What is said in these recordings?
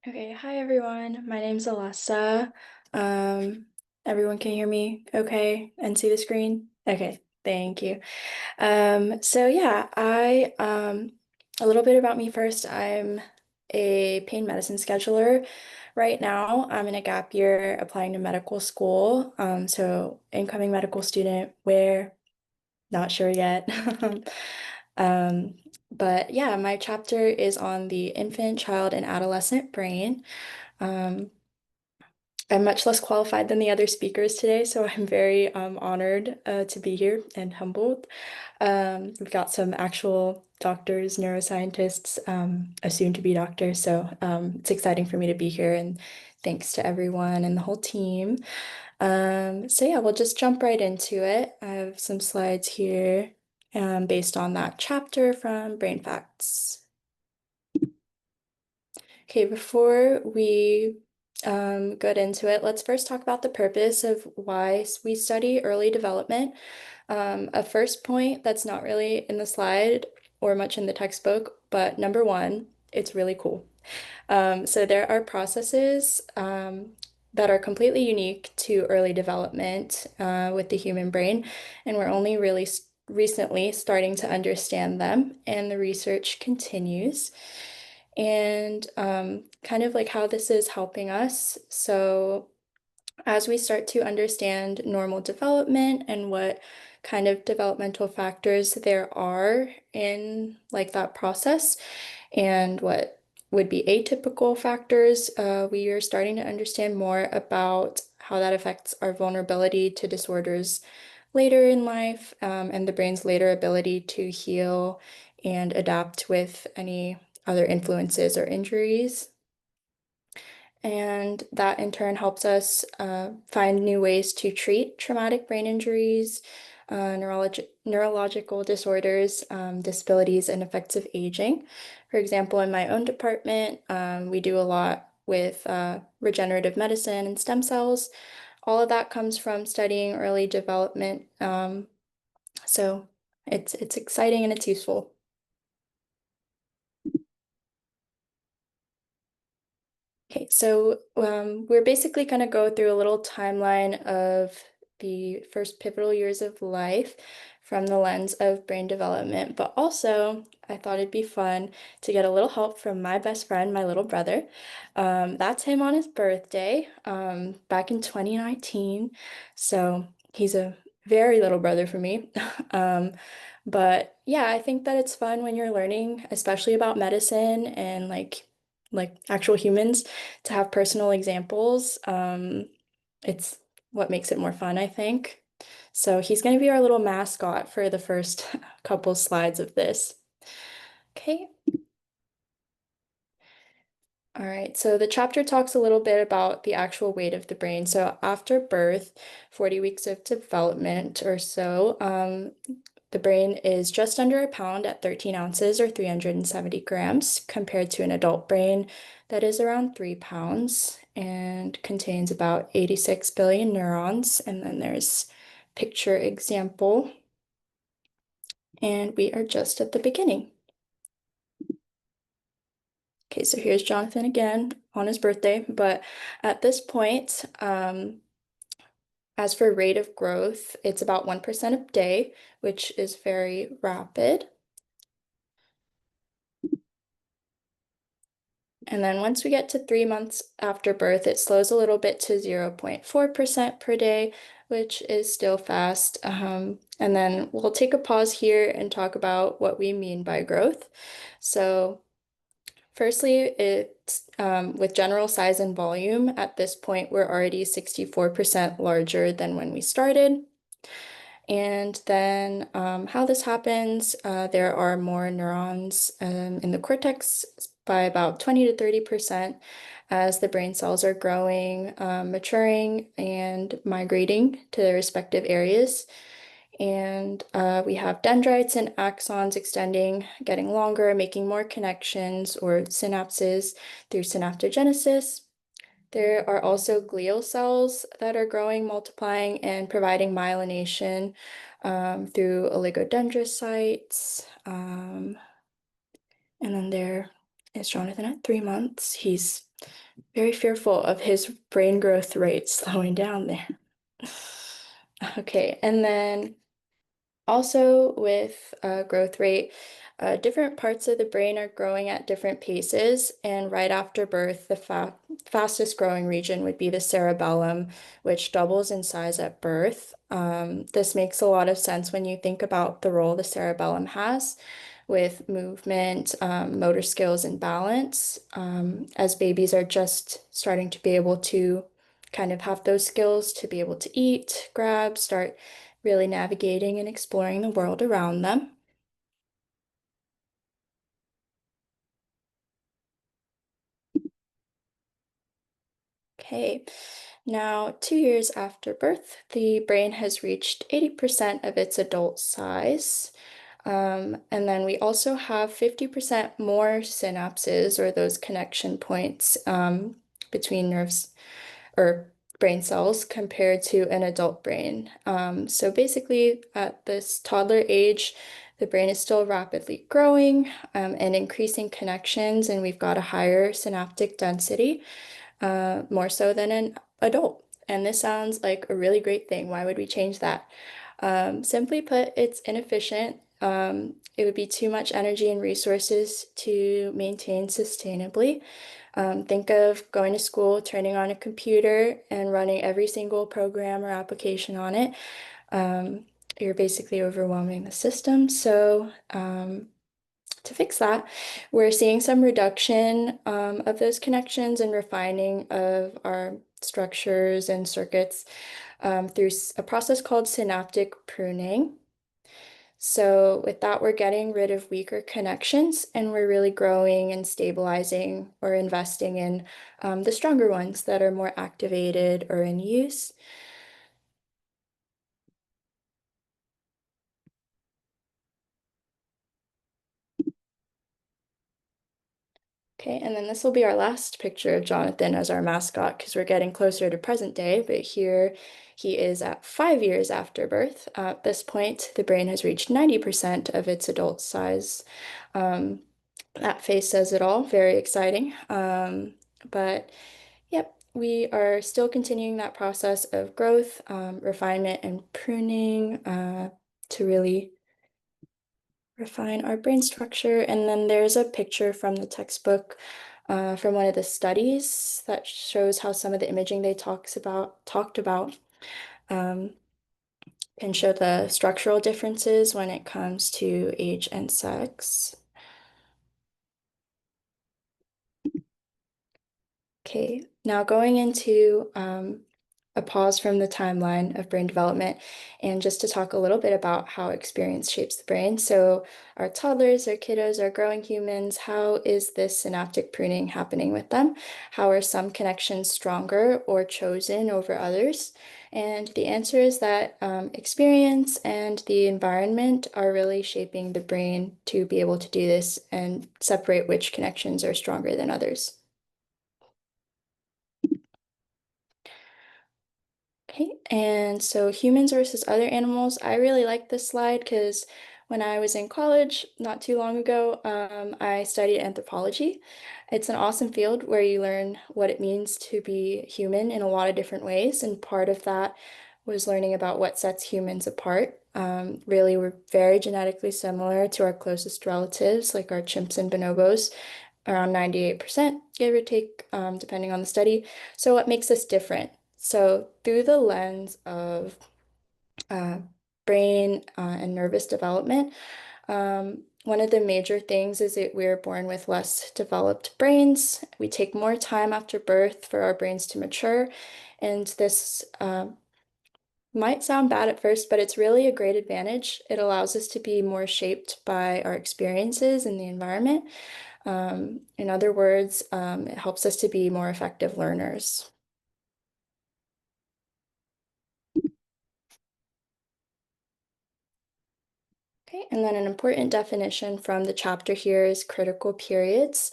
Okay, hi everyone. My name's Alessa. Um, Everyone can hear me okay and see the screen? Okay, thank you. So yeah, a little bit about me first. I'm a pain medicine scheduler. Right now, I'm in a gap year applying to medical school. So incoming medical student, where not sure yet. Um, but yeah, my chapter is on the infant, child, and adolescent brain. Um, I'm much less qualified than the other speakers today, so I'm very honored to be here and humbled. We've got some actual doctors, neuroscientists, a soon-to-be doctor, so it's exciting for me to be here, and thanks to everyone and the whole team. So yeah, we'll just jump right into it. I have some slides here based on that chapter from BrainFacts. Okay, before we get into it, let's first talk about the purpose of why we study early development. A first point that's not really in the slide or much in the textbook, but number one, it's really cool. So there are processes that are completely unique to early development with the human brain, and we're only really recently starting to understand them, and the research continues and kind of like how this is helping us. So, as we start to understand normal development and what kind of developmental factors there are in like that process and what would be atypical factors, we are starting to understand more about how that affects our vulnerability to disorders later in life, and the brain's later ability to heal and adapt with any other influences or injuries. And that in turn helps us find new ways to treat traumatic brain injuries, neurological disorders, disabilities, and effects of aging. For example, in my own department, we do a lot with regenerative medicine and stem cells. All of that comes from studying early development. So it's exciting and it's useful. Okay, so we're basically going to go through a little timeline of the first pivotal years of life from the lens of brain development, but also I thought it'd be fun to get a little help from my best friend, my little brother. That's him on his birthday back in 2019. So he's a very little brother for me. Um, but yeah, I think that it's fun when you're learning, especially about medicine and like actual humans to have personal examples. It's what makes it more fun, I think. So he's going to be our little mascot for the first couple slides of this. Okay. All right, so the chapter talks a little bit about the actual weight of the brain. So after birth, 40 weeks of development or so, the brain is just under a pound at 13 ounces or 370 grams compared to an adult brain that is around 3 pounds and contains about 86 billion neurons. And then there's picture example. And we are just at the beginning. Okay, so here's Jonathan again on his birthday, but at this point, as for rate of growth, it's about 1% a day, which is very rapid. And then once we get to 3 months after birth, it slows a little bit to 0.4% per day, which is still fast. And then we'll take a pause here and talk about what we mean by growth. So firstly, it's with general size and volume, at this point, we're already 64% larger than when we started. And then how this happens, there are more neurons in the cortex by about 20 to 30% as the brain cells are growing, maturing, and migrating to their respective areas. And we have dendrites and axons extending, getting longer, making more connections or synapses through synaptogenesis. There are also glial cells that are growing, multiplying, and providing myelination through oligodendrocytes. And then there is Jonathan at 3 months. He's Very fearful of his brain growth rate slowing down there. Okay, and then also with growth rate, different parts of the brain are growing at different paces, and right after birth, the fastest growing region would be the cerebellum, which doubles in size at birth. This makes a lot of sense when you think about the role the cerebellum has with movement, motor skills, and balance, as babies are just starting to be able to kind of have those skills to be able to eat, grab, start really navigating and exploring the world around them. Okay, now 2 years after birth, the brain has reached 80% of its adult size. And then we also have 50% more synapses or those connection points between nerves or brain cells compared to an adult brain. So basically, at this toddler age, the brain is still rapidly growing and increasing connections, and we've got a higher synaptic density, more so than an adult. And this sounds like a really great thing. Why would we change that? Simply put, it's inefficient. It would be too much energy and resources to maintain sustainably. Think of going to school, turning on a computer, and running every single program or application on it. Um, you're basically overwhelming the system. So, to fix that, we're seeing some reduction of those connections and refining of our structures and circuits through a process called synaptic pruning. So with that, we're getting rid of weaker connections and we're really growing and stabilizing or investing in the stronger ones that are more activated or in use. Okay, and then this will be our last picture of Jonathan as our mascot because we're getting closer to present day, but here he is at 5 years after birth. At this point, the brain has reached 90% of its adult size. Um, that face says it all, very exciting. But yep, we are still continuing that process of growth, refinement, and pruning to really refine our brain structure. And then there's a picture from the textbook from one of the studies that shows how some of the imaging they talked about um, can show the structural differences when it comes to age and sex. Okay, now going into a pause from the timeline of brain development and just to talk a little bit about how experience shapes the brain. So our toddlers, our kiddos, our growing humans, how is this synaptic pruning happening with them? How are some connections stronger or chosen over others? And the answer is that experience and the environment are really shaping the brain to be able to do this and separate which connections are stronger than others. Okay, and so humans versus other animals. I really like this slide because when I was in college not too long ago, I studied anthropology. It's an awesome field where you learn what it means to be human in a lot of different ways, and part of that was learning about what sets humans apart. Really, we're very genetically similar to our closest relatives, like our chimps and bonobos, around 98%, give or take, depending on the study. So what makes us different? So through the lens of uh, brain and nervous development, one of the major things is that we're born with less developed brains. We take more time after birth for our brains to mature, and this might sound bad at first, but it's really a great advantage. It allows us to be more shaped by our experiences in the environment. In other words, it helps us to be more effective learners. Okay, and then an important definition from the chapter here is critical periods.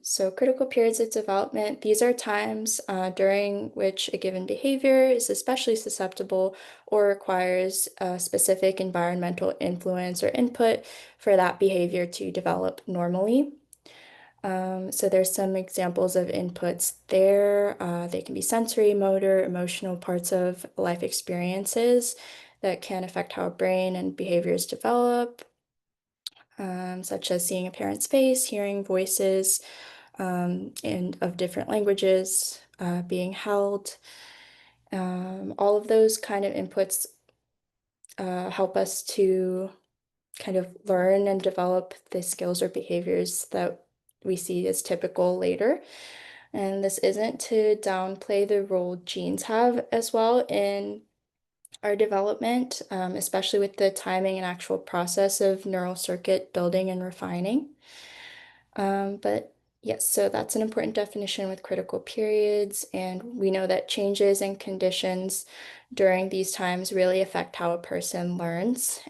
So critical periods of development, these are times during which a given behavior is especially susceptible or requires a specific environmental influence or input for that behavior to develop normally. So there's some examples of inputs there. They can be sensory, motor, emotional parts of life experiences that can affect how brain and behaviors develop, such as seeing a parent's face, hearing voices, and of different languages, being held. All of those kind of inputs help us to kind of learn and develop the skills or behaviors that we see as typical later. And this isn't to downplay the role genes have as well in our development, especially with the timing and actual process of neural circuit building and refining. But yes, so that's an important definition with critical periods, and we know that changes and conditions during these times really affect how a person learns.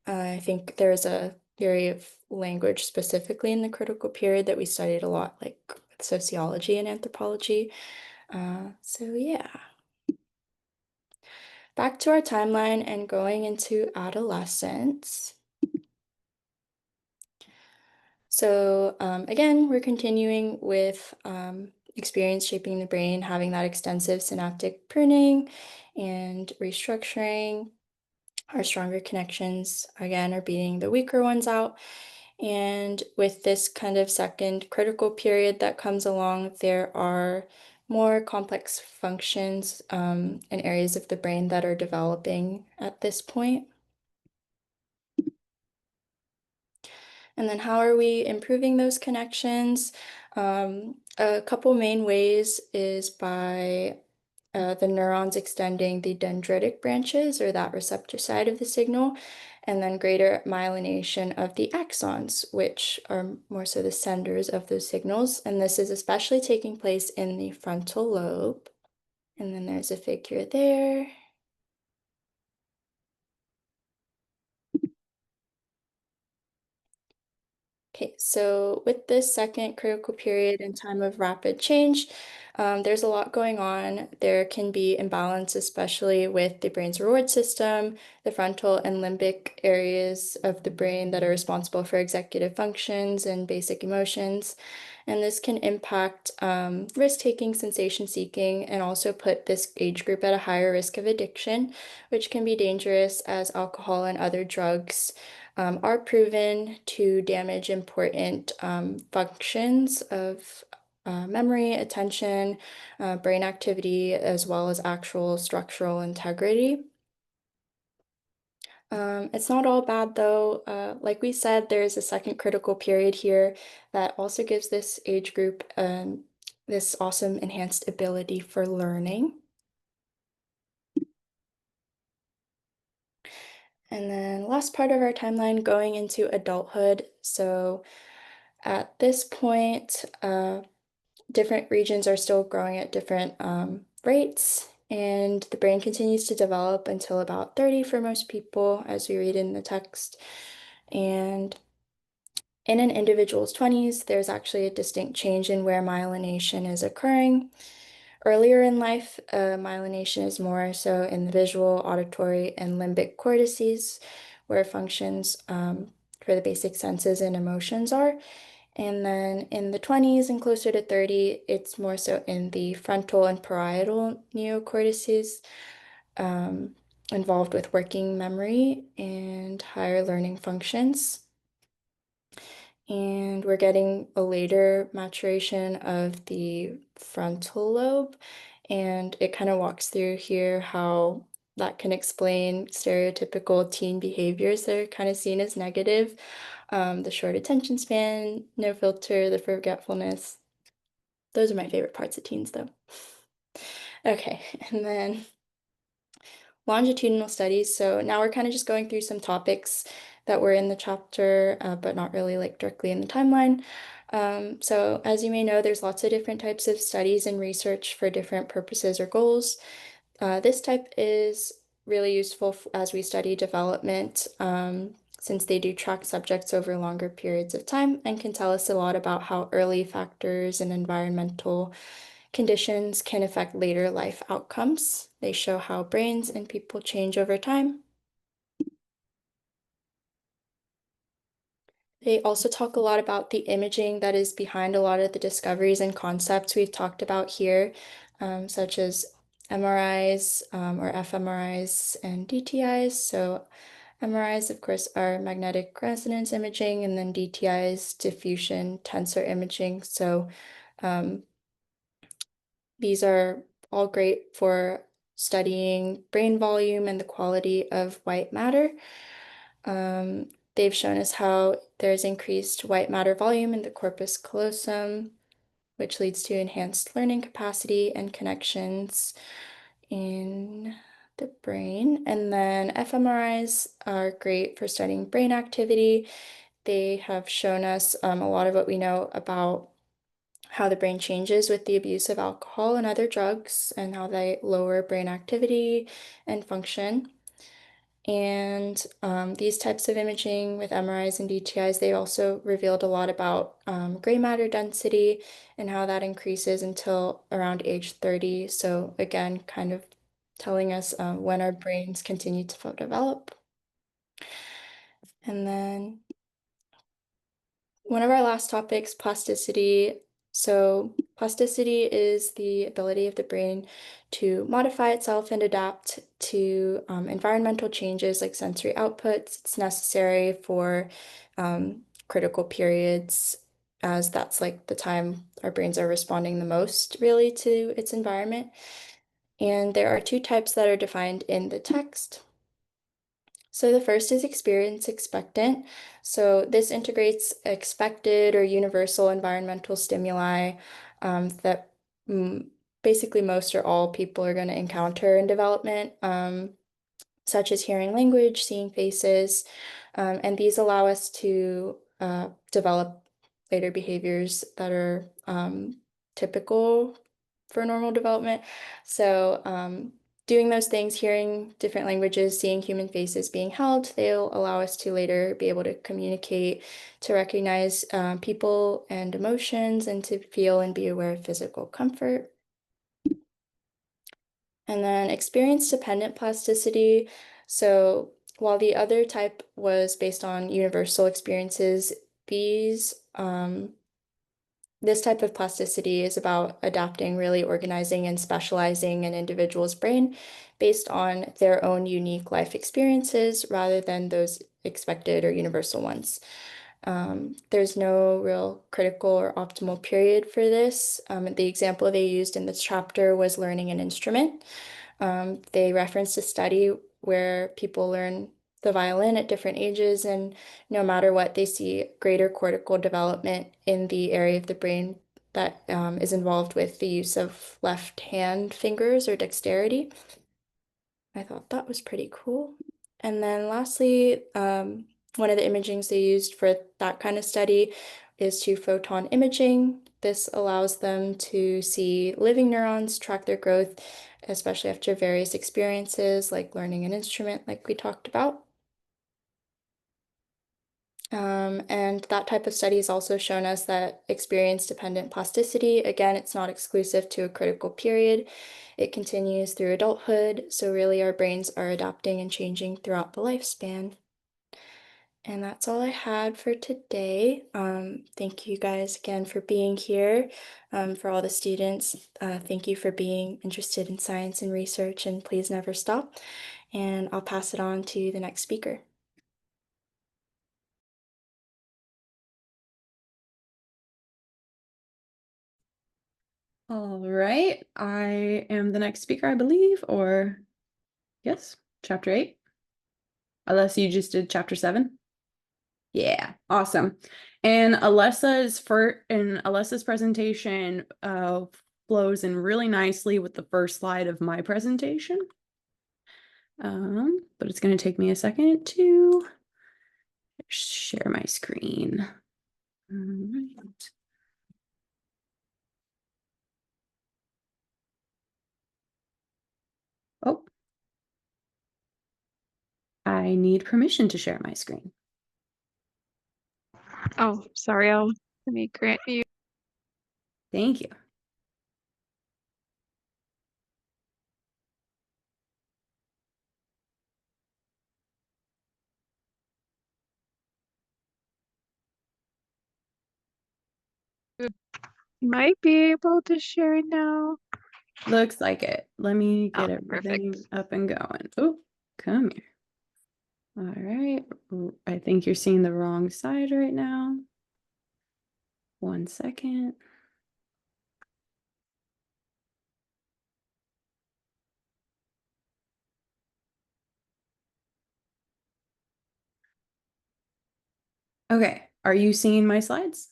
I think there's a theory of language specifically in the critical period that we studied a lot, like with sociology and anthropology. So yeah, back to our timeline and going into adolescence. So again, we're continuing with experience shaping the brain, having that extensive synaptic pruning and restructuring. Our stronger connections, again, are beating the weaker ones out. And with this kind of second critical period that comes along, there are more complex functions and areas of the brain that are developing at this point. And then how are we improving those connections? A couple main ways is by the neurons extending the dendritic branches or that receptor side of the signal, and then greater myelination of the axons, which are more so the senders of those signals. And this is especially taking place in the frontal lobe. And then there's a figure there. Okay, so with this second critical period and time of rapid change, there's a lot going on. There can be imbalance, especially with the brain's reward system, the frontal and limbic areas of the brain that are responsible for executive functions and basic emotions. And this can impact risk-taking, sensation-seeking, and also put this age group at a higher risk of addiction, which can be dangerous as alcohol and other drugs are proven to damage important functions of memory, attention, brain activity, as well as actual structural integrity. It's not all bad though. Like we said, there's a second critical period here that also gives this age group this awesome enhanced ability for learning. And then last part of our timeline going into adulthood. So at this point, different regions are still growing at different rates, and the brain continues to develop until about 30 for most people, as we read in the text. And in an individual's 20s, there's actually a distinct change in where myelination is occurring. Earlier in life, myelination is more so in the visual, auditory, and limbic cortices, where functions for the basic senses and emotions are. And then in the 20s and closer to 30, it's more so in the frontal and parietal neocortices, um, involved with working memory and higher learning functions. And we're getting a later maturation of the frontal lobe. And it kind of walks through here how that can explain stereotypical teen behaviors that are kind of seen as negative. The short attention span, no filter, the forgetfulness. Those are my favorite parts of teens, though. Okay, and then longitudinal studies. So now we're kind of just going through some topics that were in the chapter, but not really like directly in the timeline. So as you may know, there's lots of different types of studies and research for different purposes or goals. This type is really useful as we study development, since they do track subjects over longer periods of time and can tell us a lot about how early factors and environmental conditions can affect later life outcomes. They show how brains and people change over time. They also talk a lot about the imaging that is behind a lot of the discoveries and concepts we've talked about here, such as MRIs or fMRIs and DTIs. So MRIs, of course, are magnetic resonance imaging, and then DTIs, diffusion tensor imaging. So um, these are all great for studying brain volume and the quality of white matter. They've shown us how there's increased white matter volume in the corpus callosum, which leads to enhanced learning capacity and connections in the brain. And then fMRIs are great for studying brain activity. They have shown us a lot of what we know about how the brain changes with the abuse of alcohol and other drugs and how they lower brain activity and function. And these types of imaging with MRIs and DTIs, they also revealed a lot about gray matter density and how that increases until around age 30. So again, kind of telling us when our brains continue to develop. And then one of our last topics, plasticity. So plasticity is the ability of the brain to modify itself and adapt to environmental changes like sensory outputs. It's necessary for critical periods, as that's like the time our brains are responding the most really to its environment. And there are two types that are defined in the text. So the first is experience expectant. So this integrates expected or universal environmental stimuli that basically most or all people are going to encounter in development, such as hearing language, seeing faces, and these allow us to develop later behaviors that are typical for normal development. So doing those things, hearing different languages, seeing human faces being held, they'll allow us to later be able to communicate, to recognize people and emotions, and to feel and be aware of physical comfort. And then experience-dependent plasticity. So while the other type was based on universal experiences, this type of plasticity is about adapting, really organizing and specializing an individual's brain based on their own unique life experiences rather than those expected or universal ones. There's no real critical or optimal period for this. The example they used in this chapter was learning an instrument. They referenced a study where people learn the violin at different ages, and no matter what, they see greater cortical development in the area of the brain that is involved with the use of left hand fingers or dexterity. I thought that was pretty cool. And then lastly, one of the imagings they used for that kind of study is photon imaging. This allows them to see living neurons, track their growth, especially after various experiences like learning an instrument, like we talked about. And that type of study has also shown us that experience-dependent plasticity, again, it's not exclusive to a critical period. It continues through adulthood, so really our brains are adapting and changing throughout the lifespan. And that's all I had for today. Thank you guys again for being here. For all the students, thank you for being interested in science and research, and please never stop. And I'll pass it on to the next speaker. All right, I am the next speaker, I believe, or yes, chapter 8. Unless you just did chapter 7. Yeah, awesome. And Alessa's presentation flows in really nicely with the first slide of my presentation. But it's going to take me a second to share my screen. All right. Oh, I need permission to share my screen. Oh, sorry, let me grant you. Thank you. Might be able to share it now. Looks like it. Let me get Oh, everything perfect. up and going. Oh, come here. All right. I think you're seeing the wrong side right now. 1 second. Okay. Are you seeing my slides?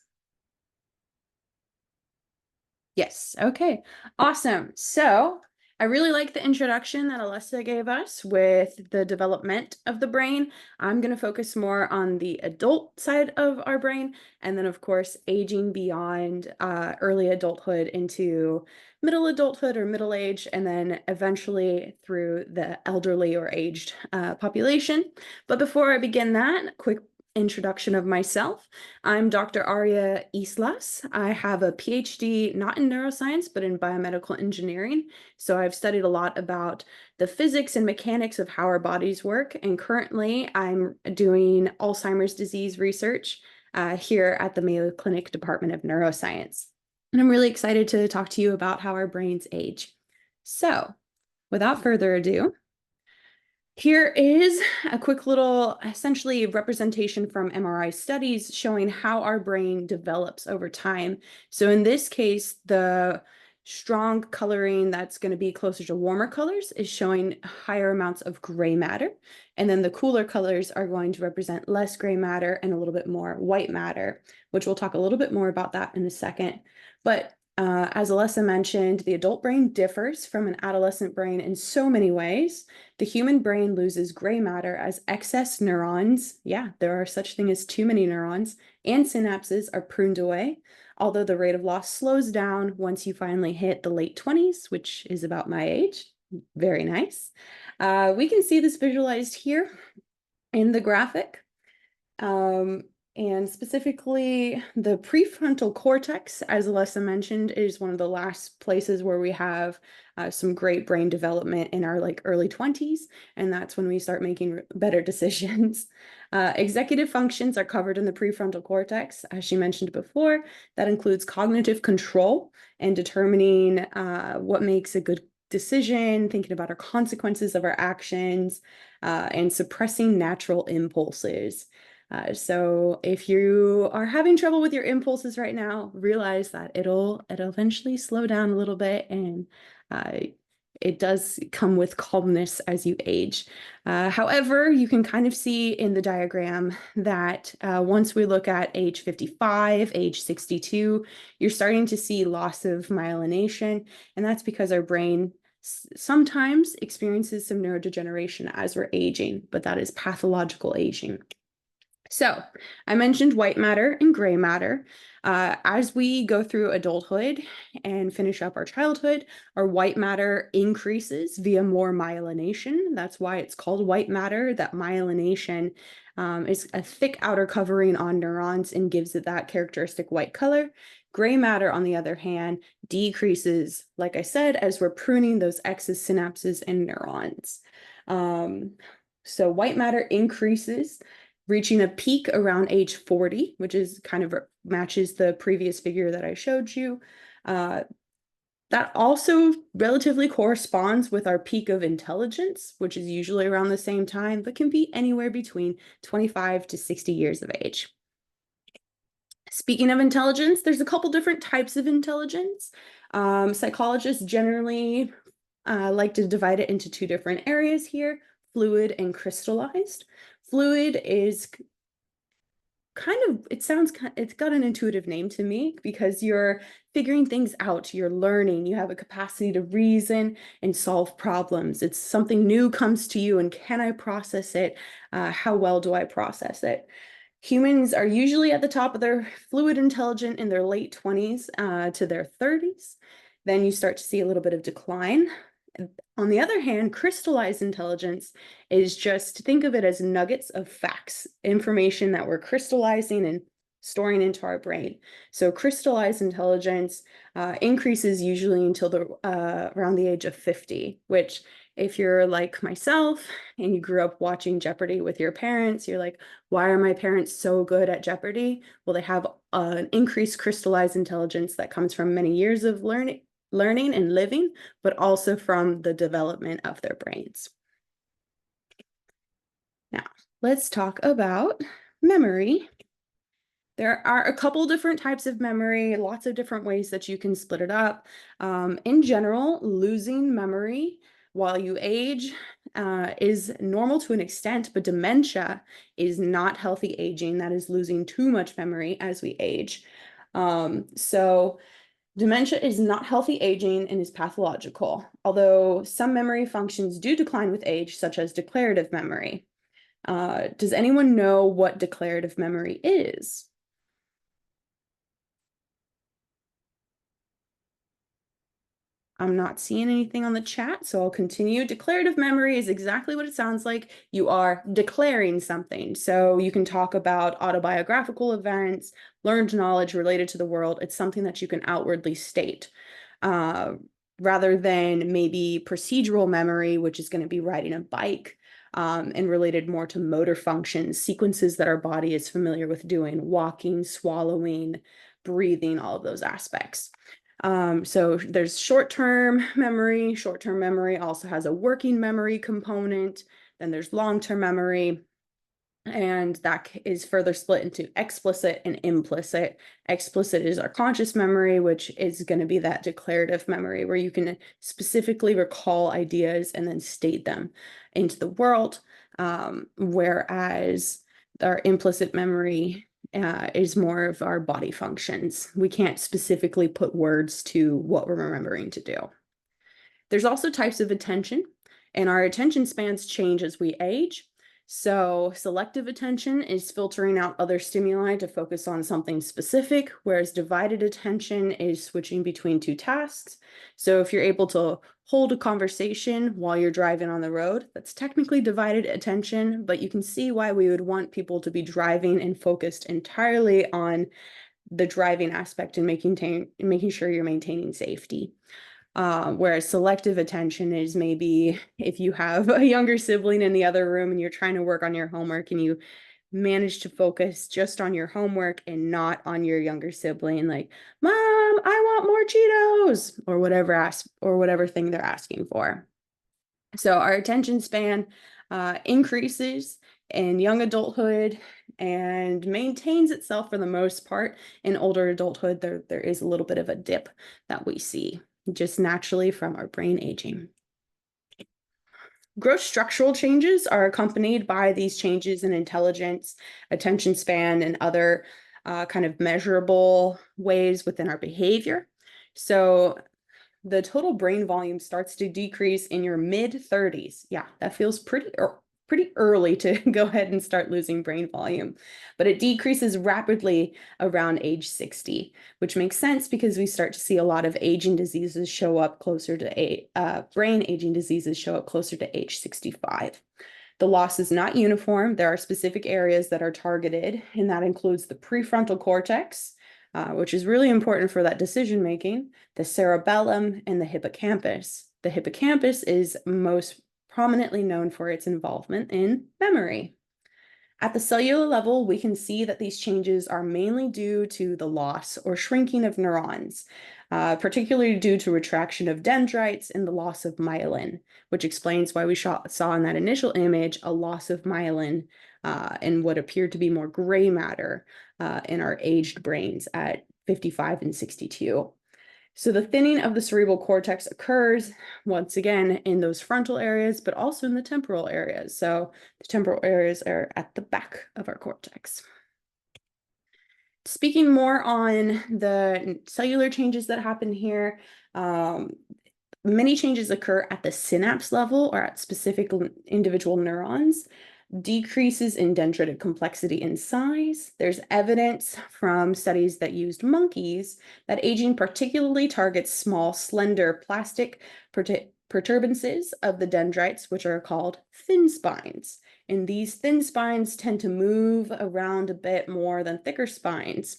Yes. Okay. Awesome. So I really like the introduction that Alessa gave us with the development of the brain. I'm going to focus more on the adult side of our brain, and then, of course, aging beyond early adulthood into middle adulthood or middle age, and then eventually through the elderly or aged population. But before I begin that, quick introduction of myself. I'm Dr. Arya Islas. I have a PhD not in neuroscience, but in biomedical engineering. So I've studied a lot about the physics and mechanics of how our bodies work. And currently I'm doing Alzheimer's disease research here at the Mayo Clinic Department of Neuroscience. And I'm really excited to talk to you about how our brains age. So without further ado, here is a quick little, essentially, representation from MRI studies showing how our brain develops over time. So in this case, the strong coloring that's going to be closer to warmer colors is showing higher amounts of gray matter. And then the cooler colors are going to represent less gray matter and a little bit more white matter, which we'll talk a little bit more about that in a second. But as Alessa mentioned, the adult brain differs from an adolescent brain in so many ways. The human brain loses gray matter as excess neurons, yeah, there are such thing as too many neurons, and synapses are pruned away, although the rate of loss slows down once you finally hit the late 20s, which is about my age. Very nice. We can see this visualized here in the graphic. And specifically, the prefrontal cortex, as Alessa mentioned, is one of the last places where we have some great brain development in our early 20s, and that's when we start making better decisions. Executive functions are covered in the prefrontal cortex, as she mentioned before. That includes cognitive control and determining what makes a good decision, thinking about our consequences of our actions, and suppressing natural impulses. So if you are having trouble with your impulses right now, realize that it'll eventually slow down a little bit, and it does come with calmness as you age. However, you can kind of see in the diagram that once we look at age 55, age 62, you're starting to see loss of myelination, and that's because our brain sometimes experiences some neurodegeneration as we're aging, but that is pathological aging. So I mentioned white matter and gray matter. As we go through adulthood and finish up our childhood, our white matter increases via more myelination. That's why it's called white matter. That myelination is a thick outer covering on neurons and gives it that characteristic white color. Gray matter, on the other hand, decreases, like I said, as we're pruning those excess synapses and neurons. So white matter increases, reaching a peak around age 40, which is kind of matches the previous figure that I showed you. That also relatively corresponds with our peak of intelligence, which is usually around the same time, but can be anywhere between 25 to 60 years of age. Speaking of intelligence, there's a couple different types of intelligence. Psychologists generally like to divide it into two different areas here, fluid and crystallized. Fluid is it's got an intuitive name to me because you're figuring things out, you're learning, you have a capacity to reason and solve problems. It's something new comes to you, and can I process it? How well do I process it? Humans are usually at the top of their fluid intelligent in their late 20s to their 30s. Then you start to see a little bit of decline. On the other hand, crystallized intelligence is just, think of it as nuggets of facts, information that we're crystallizing and storing into our brain. So crystallized intelligence increases usually until around the age of 50, which If you're like myself and you grew up watching Jeopardy with your parents, you're like, why are my parents so good at Jeopardy? Well, they have an increased crystallized intelligence that comes from many years of learning and living, but also from the development of their brains. Now, let's talk about memory. There are a couple different types of memory, lots of different ways that you can split it up. In general, losing memory while you age is normal to an extent, but dementia is not healthy aging. That is losing too much memory as we age. So dementia is not healthy aging and is pathological, although some memory functions do decline with age, such as declarative memory. Does anyone know what declarative memory is? I'm not seeing anything on the chat, so I'll continue. Declarative memory is exactly what it sounds like. You are declaring something. So you can talk about autobiographical events, learned knowledge related to the world. It's something that you can outwardly state. Rather than maybe procedural memory, which is going to be riding a bike, and related more to motor functions, sequences that our body is familiar with doing, walking, swallowing, breathing, all of those aspects. So there's short-term memory. Short-term memory also has a working memory component. Then there's long-term memory, and that is further split into explicit and implicit. Explicit is our conscious memory, which is going to be that declarative memory where you can specifically recall ideas and then state them into the world. Whereas our implicit memory is more of our body functions. We can't specifically put words to what we're remembering to do. There's also types of attention, and our attention spans change as we age. So selective attention is filtering out other stimuli to focus on something specific, whereas divided attention is switching between two tasks. So if you're able to hold a conversation while you're driving on the road, that's technically divided attention, but you can see why we would want people to be driving and focused entirely on the driving aspect and making sure you're maintaining safety. Whereas selective attention is maybe if you have a younger sibling in the other room and you're trying to work on your homework and you manage to focus just on your homework and not on your younger sibling, like, Mom, I want more Cheetos, or whatever thing they're asking for. So our attention span increases in young adulthood and maintains itself for the most part. In older adulthood, there is a little bit of a dip that we see just naturally from our brain aging. Gross structural changes are accompanied by these changes in intelligence, attention span, and other kind of measurable ways within our behavior. So the total brain volume starts to decrease in your mid-30s. Yeah, that feels pretty early to go ahead and start losing brain volume, but it decreases rapidly around age 60, which makes sense because we start to see a lot of aging diseases show up closer to brain aging diseases show up closer to age 65. The loss is not uniform. There are specific areas that are targeted, and that includes the prefrontal cortex, which is really important for that decision making, the cerebellum, and the hippocampus. The hippocampus is most prominently known for its involvement in memory. At the cellular level, we can see that these changes are mainly due to the loss or shrinking of neurons, particularly due to retraction of dendrites and the loss of myelin, which explains why we saw in that initial image a loss of myelin and what appeared to be more gray matter in our aged brains at 55 and 62. So the thinning of the cerebral cortex occurs once again in those frontal areas, but also in the temporal areas. So the temporal areas are at the back of our cortex. Speaking more on the cellular changes that happen here, many changes occur at the synapse level or at specific individual neurons. Decreases in dendritic complexity and size. There's evidence from studies that used monkeys that aging particularly targets small, slender plastic protuberances of the dendrites, which are called thin spines. And these thin spines tend to move around a bit more than thicker spines.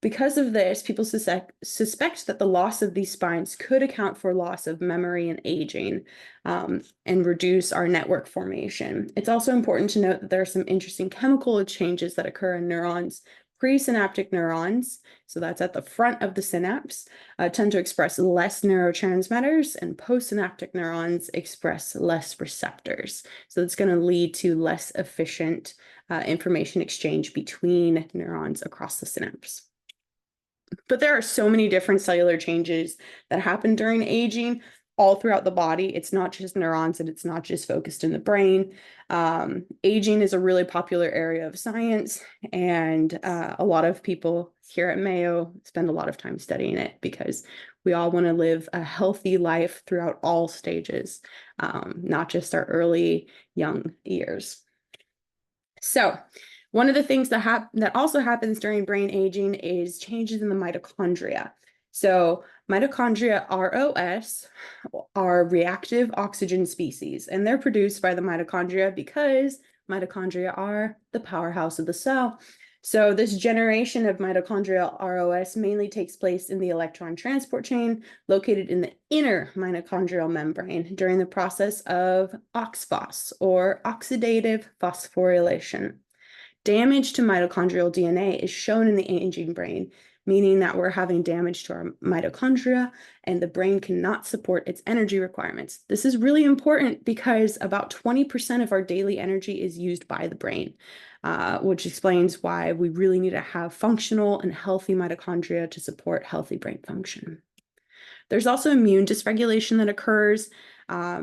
Because of this, people suspect that the loss of these spines could account for loss of memory and aging, and reduce our network formation. It's also important to note that there are some interesting chemical changes that occur in neurons. Presynaptic neurons, so that's at the front of the synapse, tend to express less neurotransmitters, and postsynaptic neurons express less receptors. So it's going to lead to less efficient information exchange between neurons across the synapse. But there are so many different cellular changes that happen during aging all throughout the body. It's not just neurons and it's not just focused in the brain. Aging is a really popular area of science, and a lot of people here at Mayo spend a lot of time studying it because we all want to live a healthy life throughout all stages, not just our early young years. So, one of the things that also happens during brain aging is changes in the mitochondria. So mitochondria, ROS, are reactive oxygen species, and they're produced by the mitochondria because mitochondria are the powerhouse of the cell. So this generation of mitochondrial ROS mainly takes place in the electron transport chain located in the inner mitochondrial membrane during the process of OXPHOS, or oxidative phosphorylation. Damage to mitochondrial DNA is shown in the aging brain, meaning that we're having damage to our mitochondria and the brain cannot support its energy requirements. This is really important because about 20% of our daily energy is used by the brain, which explains why we really need to have functional and healthy mitochondria to support healthy brain function. There's also immune dysregulation that occurs.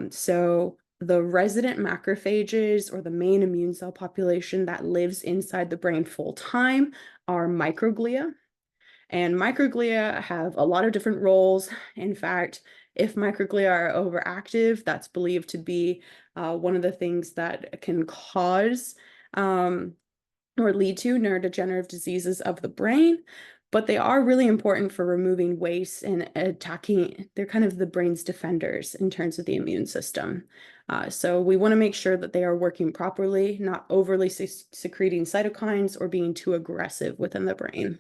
So the resident macrophages, or the main immune cell population that lives inside the brain full time, are microglia. And microglia have a lot of different roles. In fact, if microglia are overactive, that's believed to be one of the things that can cause or lead to neurodegenerative diseases of the brain. But they are really important for removing waste and attacking. They're kind of the brain's defenders in terms of the immune system. So we want to make sure that they are working properly, not overly secreting cytokines or being too aggressive within the brain.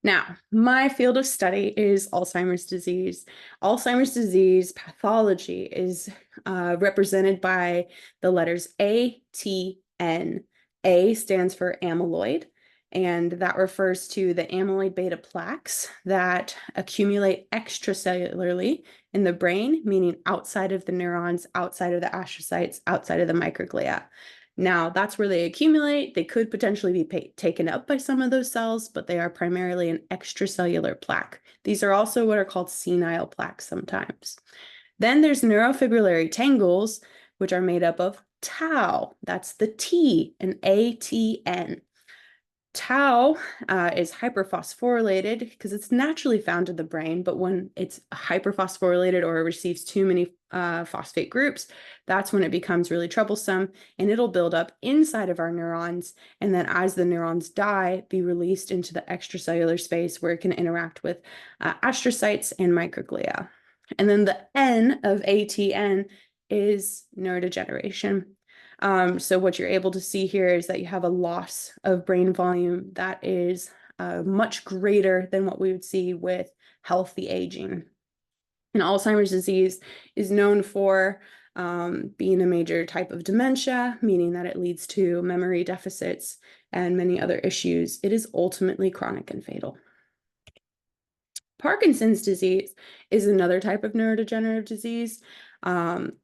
Now, my field of study is Alzheimer's disease. Alzheimer's disease pathology is represented by the letters A, T, N. A stands for amyloid, and that refers to the amyloid beta plaques that accumulate extracellularly in the brain, meaning outside of the neurons, outside of the astrocytes, outside of the microglia. Now, that's where they accumulate. They could potentially be taken up by some of those cells, but they are primarily an extracellular plaque. These are also what are called senile plaques sometimes. Then there's neurofibrillary tangles, which are made up of tau. That's the T in ATN. Tau is hyperphosphorylated because it's naturally found in the brain, but when it's hyperphosphorylated or it receives too many phosphate groups, that's when it becomes really troublesome, and it'll build up inside of our neurons, and then as the neurons die, be released into the extracellular space where it can interact with astrocytes and microglia. And then the N of ATN is neurodegeneration. So what you're able to see here is that you have a loss of brain volume that is much greater than what we would see with healthy aging. And Alzheimer's disease is known for being a major type of dementia, meaning that it leads to memory deficits and many other issues. It is ultimately chronic and fatal. Parkinson's disease is another type of neurodegenerative disease,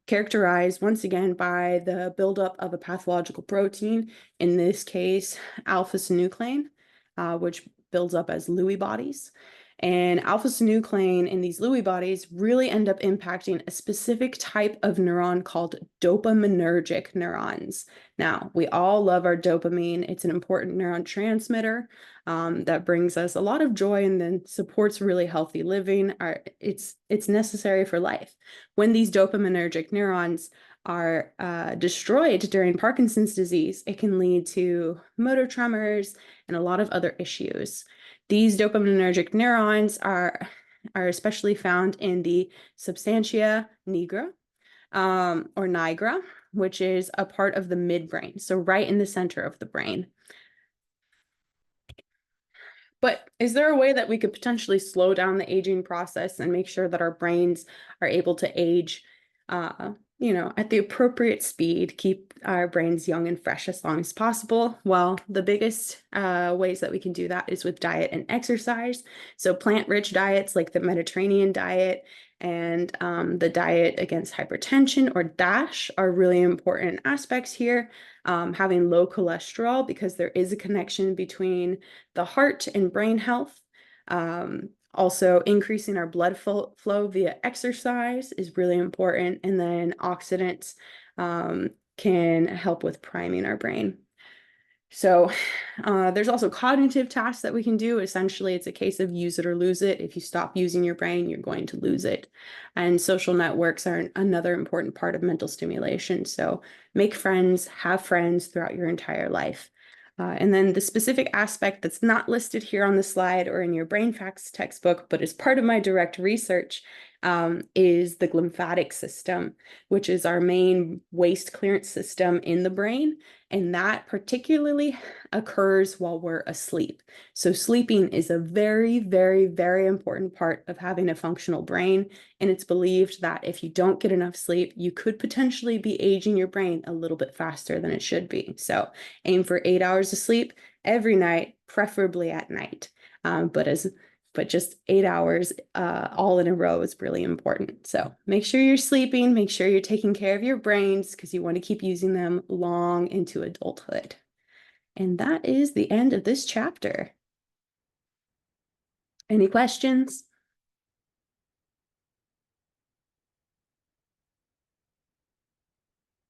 characterized once again by the buildup of a pathological protein, in this case, alpha-synuclein, which builds up as Lewy bodies. And alpha-synuclein in these Lewy bodies really end up impacting a specific type of neuron called dopaminergic neurons. Now, we all love our dopamine. It's an important neurotransmitter that brings us a lot of joy and then supports really healthy living. It's necessary for life. When these dopaminergic neurons are destroyed during Parkinson's disease, it can lead to motor tremors and a lot of other issues. These dopaminergic neurons are especially found in the substantia nigra, or nigra, which is a part of the midbrain, so right in the center of the brain. But is there a way that we could potentially slow down the aging process and make sure that our brains are able to age, at the appropriate speed, keep our brains young and fresh as long as possible? Well, the biggest ways that we can do that is with diet and exercise. So plant-rich diets like the Mediterranean diet and the diet against hypertension, or DASH, are really important aspects here. Having low cholesterol, because there is a connection between the heart and brain health. Also, increasing our blood flow via exercise is really important. And then oxidants can help with priming our brain. So there's also cognitive tasks that we can do. Essentially, it's a case of use it or lose it. If you stop using your brain, you're going to lose it. And social networks are another important part of mental stimulation. So make friends, have friends throughout your entire life. And then the specific aspect that's not listed here on the slide or in your BrainFacts textbook, but is part of my direct research, is the glymphatic system, which is our main waste clearance system in the brain. And that particularly occurs while we're asleep. So sleeping is a very, very, very important part of having a functional brain. And it's believed that if you don't get enough sleep, you could potentially be aging your brain a little bit faster than it should be. So aim for 8 hours of sleep every night, preferably at night. But just 8 hours all in a row is really important. So make sure you're sleeping, make sure you're taking care of your brains, because you want to keep using them long into adulthood. And that is the end of this chapter. Any questions?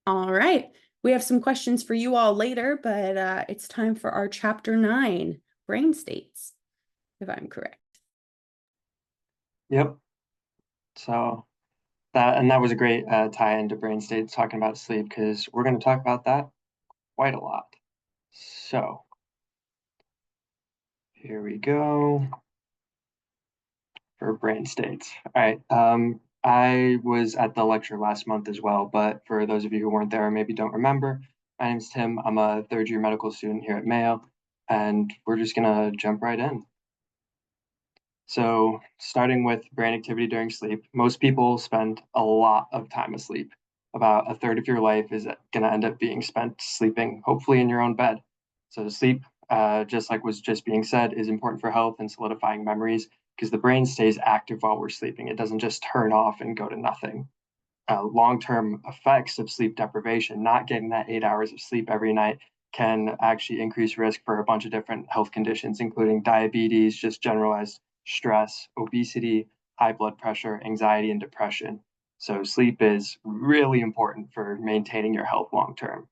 All right, we have some questions for you all later, but it's time for our chapter 9, brain states, if I'm correct. Yep. So that was a great tie into brain states, talking about sleep, because we're going to talk about that quite a lot. So here we go for brain states. All right. I was at the lecture last month as well, but for those of you who weren't there or maybe don't remember, my name's Tim. I'm a third-year medical student here at Mayo, and we're just going to jump right in. So starting with brain activity during sleep, most people spend a lot of time asleep. About a third of your life is going to end up being spent sleeping, hopefully in your own bed. So sleep, just like was just being said, is important for health and solidifying memories, because the brain stays active while we're sleeping. It doesn't just turn off and go to nothing. Long-term effects of sleep deprivation, not getting that 8 hours of sleep every night, can actually increase risk for a bunch of different health conditions, including diabetes, just generalized stress, obesity, high blood pressure, anxiety, and depression. So sleep is really important for maintaining your health long term.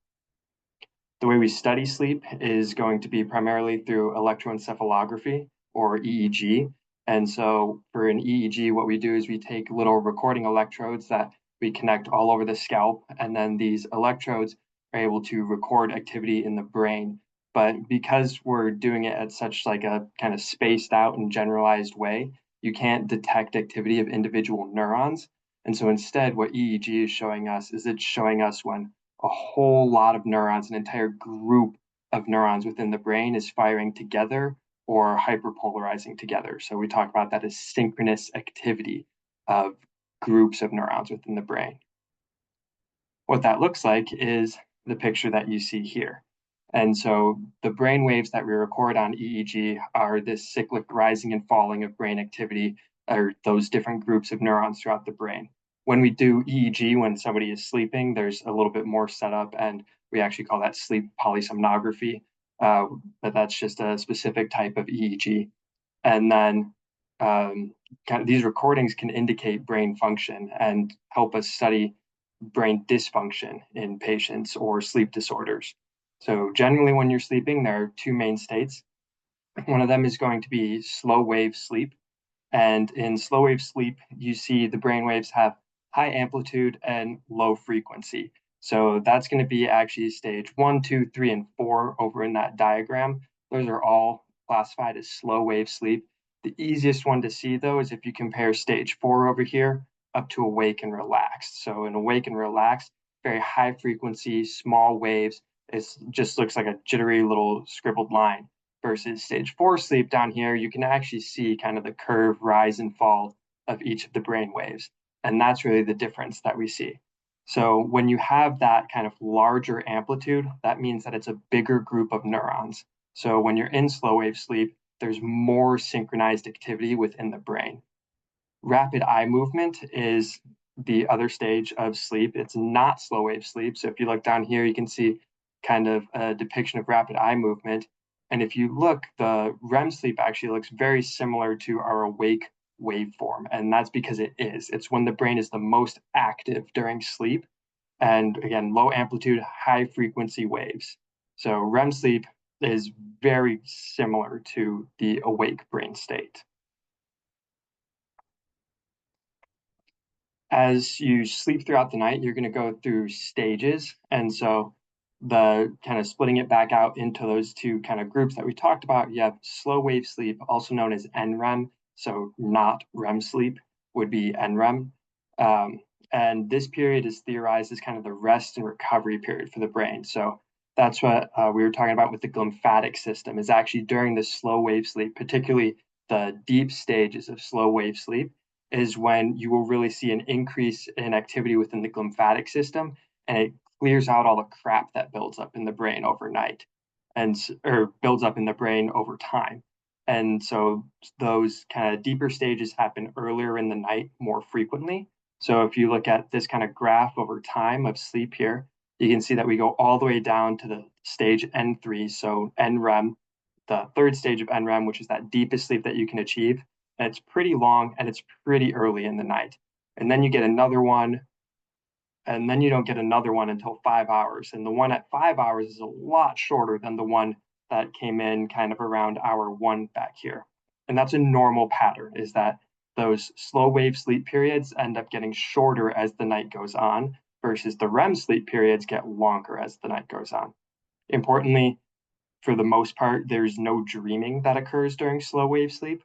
The way we study sleep is going to be primarily through electroencephalography, or EEG. And so for an EEG, what we do is we take little recording electrodes that we connect all over the scalp, and then these electrodes are able to record activity in the brain. But because we're doing it at such like a kind of spaced out and generalized way, you can't detect activity of individual neurons. And so instead, what EEG is showing us is it's showing us when a whole lot of neurons, an entire group of neurons within the brain is firing together or hyperpolarizing together. So we talk about that as synchronous activity of groups of neurons within the brain. What that looks like is the picture that you see here. And so the brain waves that we record on EEG are this cyclic rising and falling of brain activity, or those different groups of neurons throughout the brain. When we do EEG when somebody is sleeping, there's a little bit more setup, and we actually call that sleep polysomnography, but that's just a specific type of EEG. And then kind of these recordings can indicate brain function and help us study brain dysfunction in patients or sleep disorders. So generally when you're sleeping, there are two main states. One of them is going to be slow wave sleep. And in slow wave sleep, you see the brain waves have high amplitude and low frequency. So that's going to be actually stage 1, 2, 3, and 4 over in that diagram. Those are all classified as slow wave sleep. The easiest one to see, though, is if you compare stage 4 over here up to awake and relaxed. So in awake and relaxed, very high frequency, small waves. It just looks like a jittery little scribbled line. Versus stage 4 sleep down here, you can actually see kind of the curve rise and fall of each of the brain waves. And that's really the difference that we see. So when you have that kind of larger amplitude, that means that it's a bigger group of neurons. So when you're in slow wave sleep, there's more synchronized activity within the brain. Rapid eye movement is the other stage of sleep. It's not slow wave sleep. So if you look down here, you can see kind of a depiction of rapid eye movement. And if you look, the REM sleep actually looks very similar to our awake waveform. And that's because it is. It's when the brain is the most active during sleep. And again, low amplitude, high frequency waves. So REM sleep is very similar to the awake brain state. As you sleep throughout the night, you're going to go through stages. And so the kind of splitting it back out into those two kind of groups that we talked about, you have slow wave sleep, also known as NREM. So not REM sleep would be NREM. And this period is theorized as kind of the rest and recovery period for the brain. So that's what we were talking about with the glymphatic system, is actually during this slow wave sleep, particularly the deep stages of slow wave sleep, is when you will really see an increase in activity within the glymphatic system, and it clears out all the crap that builds up in the brain overnight or builds up in the brain over time. And so those kind of deeper stages happen earlier in the night more frequently. So if you look at this kind of graph over time of sleep here, you can see that we go all the way down to the stage N3, so NREM, the third stage of NREM, which is that deepest sleep that you can achieve. And it's pretty long and it's pretty early in the night. And then you get another one, and then you don't get another one until 5 hours. And the one at 5 hours is a lot shorter than the one that came in kind of around hour 1 back here. And that's a normal pattern, is that those slow wave sleep periods end up getting shorter as the night goes on, versus the REM sleep periods get longer as the night goes on. Importantly, for the most part, there's no dreaming that occurs during slow wave sleep,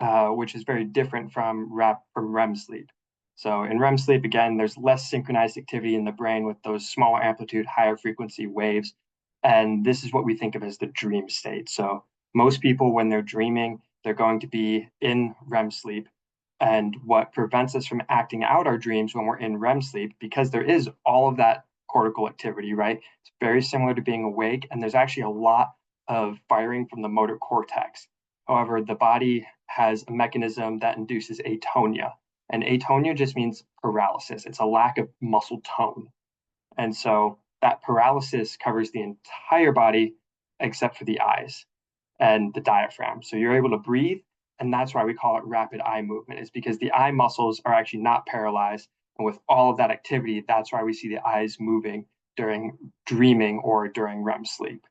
which is very different from REM sleep. So in REM sleep, again, there's less synchronized activity in the brain with those smaller amplitude, higher frequency waves. And this is what we think of as the dream state. So most people, when they're dreaming, they're going to be in REM sleep. And what prevents us from acting out our dreams when we're in REM sleep, because there is all of that cortical activity, right? It's very similar to being awake. And there's actually a lot of firing from the motor cortex. However, the body has a mechanism that induces atonia. And atonia just means paralysis. It's a lack of muscle tone. And so that paralysis covers the entire body except for the eyes and the diaphragm. So you're able to breathe. And that's why we call it rapid eye movement, is because the eye muscles are actually not paralyzed. And with all of that activity, that's why we see the eyes moving during dreaming or during REM sleep.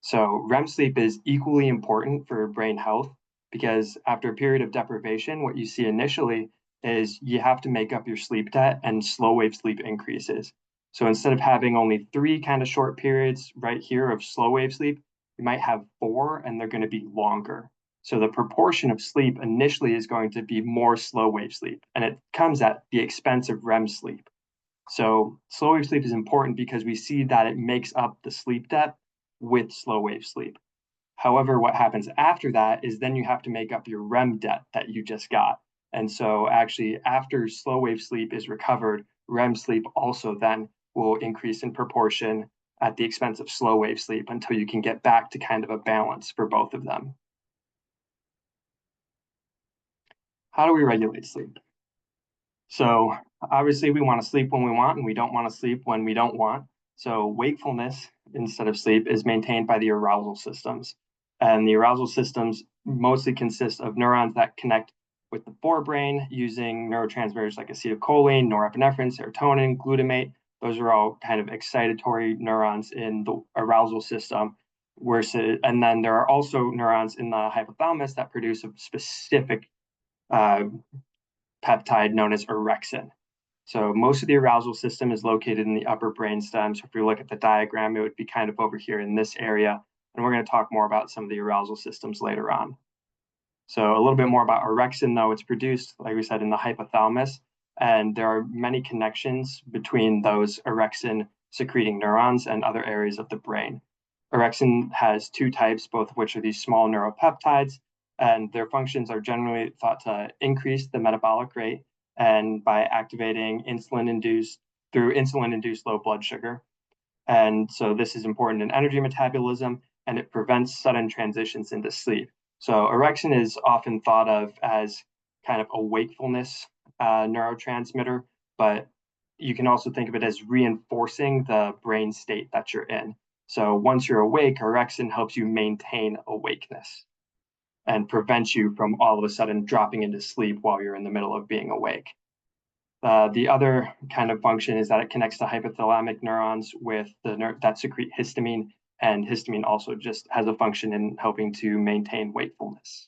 So REM sleep is equally important for brain health, because after a period of deprivation, what you see initially is you have to make up your sleep debt, and slow wave sleep increases. So instead of having only 3 kind of short periods right here of slow wave sleep, you might have 4, and they're going to be longer. So the proportion of sleep initially is going to be more slow wave sleep, and it comes at the expense of REM sleep. So slow wave sleep is important because we see that it makes up the sleep debt with slow wave sleep. However, what happens after that is then you have to make up your REM debt that you just got. And so actually after slow wave sleep is recovered, REM sleep also then will increase in proportion at the expense of slow wave sleep until you can get back to kind of a balance for both of them. How do we regulate sleep? So obviously we want to sleep when we want, and we don't want to sleep when we don't want. So wakefulness instead of sleep is maintained by the arousal systems. And the arousal systems mostly consist of neurons that connect with the forebrain using neurotransmitters like acetylcholine, norepinephrine, serotonin, glutamate. Those are all kind of excitatory neurons in the arousal system. And then there are also neurons in the hypothalamus that produce a specific peptide known as orexin. So most of the arousal system is located in the upper brainstem. So if you look at the diagram, it would be kind of over here in this area. And we're going to talk more about some of the arousal systems later on. So a little bit more about orexin, though. It's produced, like we said, in the hypothalamus. And there are many connections between those orexin secreting neurons and other areas of the brain. Orexin has two types, both of which are these small neuropeptides, and their functions are generally thought to increase the metabolic rate and by activating insulin-induced low blood sugar. And so this is important in energy metabolism, and it prevents sudden transitions into sleep. So orexin is often thought of as kind of a wakefulness neurotransmitter, but you can also think of it as reinforcing the brain state that you're in. So once you're awake, orexin helps you maintain awakeness and prevents you from all of a sudden dropping into sleep while you're in the middle of being awake. The other kind of function is that it connects to hypothalamic neurons with that secrete histamine, and histamine also just has a function in helping to maintain wakefulness.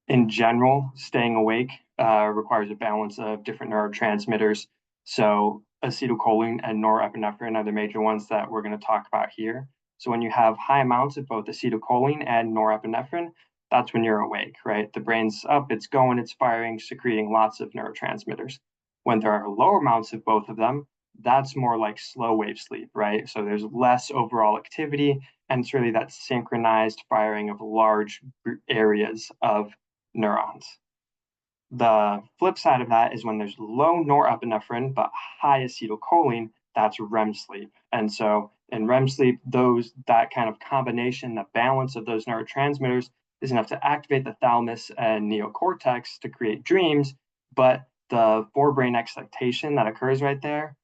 In general, staying awake requires a balance of different neurotransmitters. So acetylcholine and norepinephrine are the major ones that we're going to talk about here. So when you have high amounts of both acetylcholine and norepinephrine, that's when you're awake, right? The brain's up, it's going, it's firing, secreting lots of neurotransmitters. When there are lower amounts of both of them, that's more like slow wave sleep, right? So there's less overall activity, and it's really that synchronized firing of large areas of neurons. The flip side of that is when there's low norepinephrine but high acetylcholine, that's REM sleep. And so in REM sleep, that kind of combination, the balance of those neurotransmitters is enough to activate the thalamus and neocortex to create dreams, but the forebrain excitation that occurs right there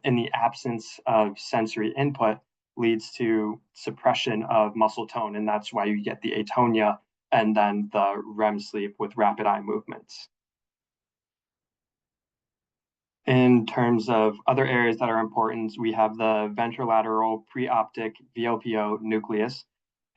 in the absence of sensory input leads to suppression of muscle tone, and that's why you get the atonia and then the REM sleep with rapid eye movements. In terms of other areas that are important, we have the ventrolateral preoptic VLPO nucleus.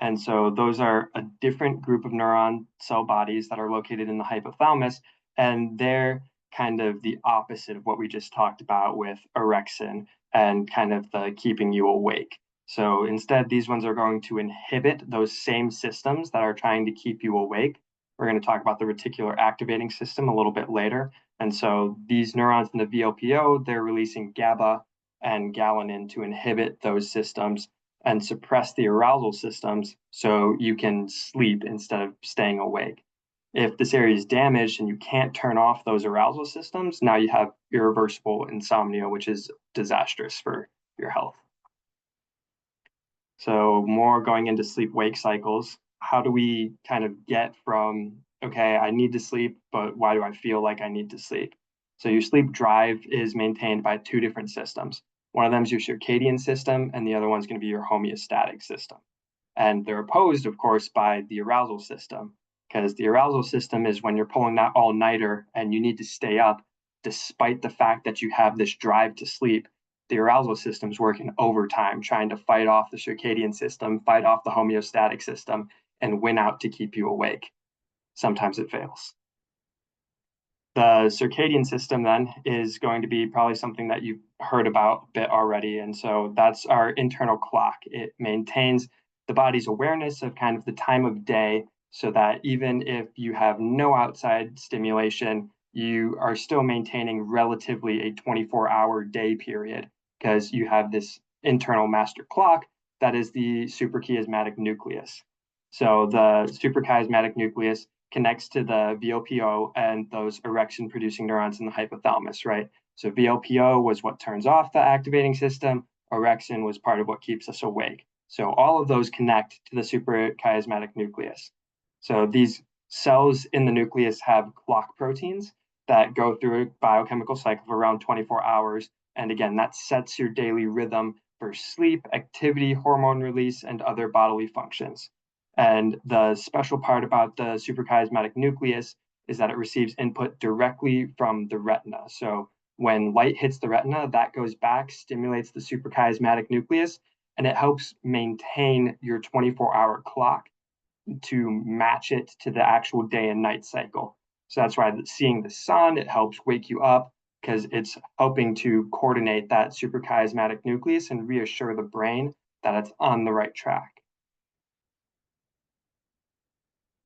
And so those are a different group of neuron cell bodies that are located in the hypothalamus, and they're kind of the opposite of what we just talked about with orexin and kind of the keeping you awake. So instead, these ones are going to inhibit those same systems that are trying to keep you awake. We're going to talk about the reticular activating system a little bit later. And so these neurons in the VLPO, they're releasing GABA and galanin to inhibit those systems and suppress the arousal systems so you can sleep instead of staying awake. If this area is damaged and you can't turn off those arousal systems, now you have irreversible insomnia, which is disastrous for your health. So more going into sleep-wake cycles, how do we kind of get from, okay, I need to sleep, but why do I feel like I need to sleep? So your sleep drive is maintained by two different systems. One of them is your circadian system, and the other one's going to be your homeostatic system. And they're opposed, of course, by the arousal system, because the arousal system is when you're pulling that all-nighter and you need to stay up despite the fact that you have this drive to sleep. The arousal system's working overtime, trying to fight off the circadian system, fight off the homeostatic system, and win out to keep you awake. Sometimes it fails. The circadian system then is going to be probably something that you've heard about a bit already. And so that's our internal clock. It maintains the body's awareness of kind of the time of day so that even if you have no outside stimulation, you are still maintaining relatively a 24-hour day period because you have this internal master clock that is the suprachiasmatic nucleus. So the suprachiasmatic nucleus connects to the VLPO and those orexin-producing neurons in the hypothalamus, right? So VLPO was what turns off the activating system. Orexin was part of what keeps us awake. So all of those connect to the suprachiasmatic nucleus. So these cells in the nucleus have clock proteins that go through a biochemical cycle of around 24 hours. And again, that sets your daily rhythm for sleep, activity, hormone release, and other bodily functions. And the special part about the suprachiasmatic nucleus is that it receives input directly from the retina. So when light hits the retina, that goes back, stimulates the suprachiasmatic nucleus, and it helps maintain your 24-hour clock to match it to the actual day and night cycle. So that's why seeing the sun, it helps wake you up because it's helping to coordinate that suprachiasmatic nucleus and reassure the brain that it's on the right track.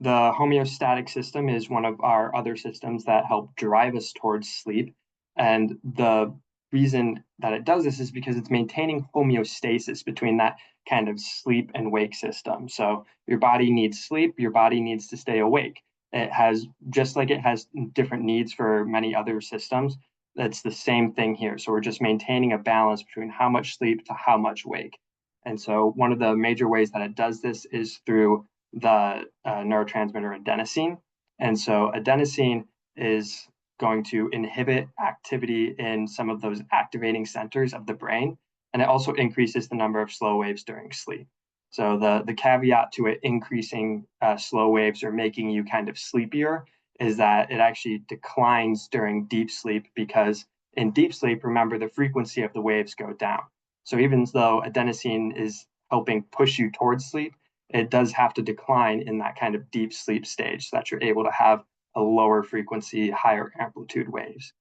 The homeostatic system is one of our other systems that help drive us towards sleep. And the reason that it does this is because it's maintaining homeostasis between that kind of sleep and wake system. So your body needs sleep, your body needs to stay awake. It has, just like it has different needs for many other systems, that's the same thing here. So we're just maintaining a balance between how much sleep to how much wake. And so one of the major ways that it does this is through the neurotransmitter adenosine. And so adenosine is going to inhibit activity in some of those activating centers of the brain. And it also increases the number of slow waves during sleep. So the caveat to it increasing slow waves or making you kind of sleepier is that it actually declines during deep sleep, because in deep sleep, remember, the frequency of the waves go down. So even though adenosine is helping push you towards sleep, it does have to decline in that kind of deep sleep stage so that you're able to have a lower frequency, higher amplitude waves.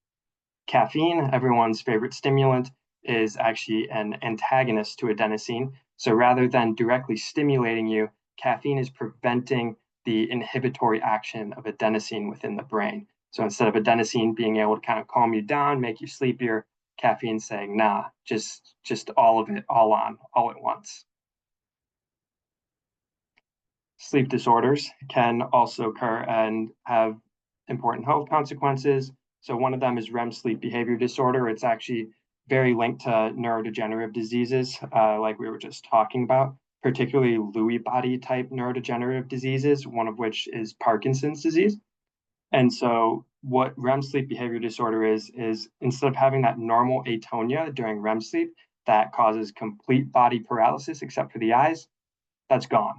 Caffeine, everyone's favorite stimulant, is actually an antagonist to adenosine. So rather than directly stimulating you, caffeine is preventing the inhibitory action of adenosine within the brain. So instead of adenosine being able to kind of calm you down, make you sleepier, caffeine's saying, nah, just all of it, all on, all at once. Sleep disorders can also occur and have important health consequences. So one of them is REM sleep behavior disorder. It's actually very linked to neurodegenerative diseases, like we were just talking about, particularly Lewy body type neurodegenerative diseases, one of which is Parkinson's disease. And so what REM sleep behavior disorder is instead of having that normal atonia during REM sleep that causes complete body paralysis except for the eyes, that's gone.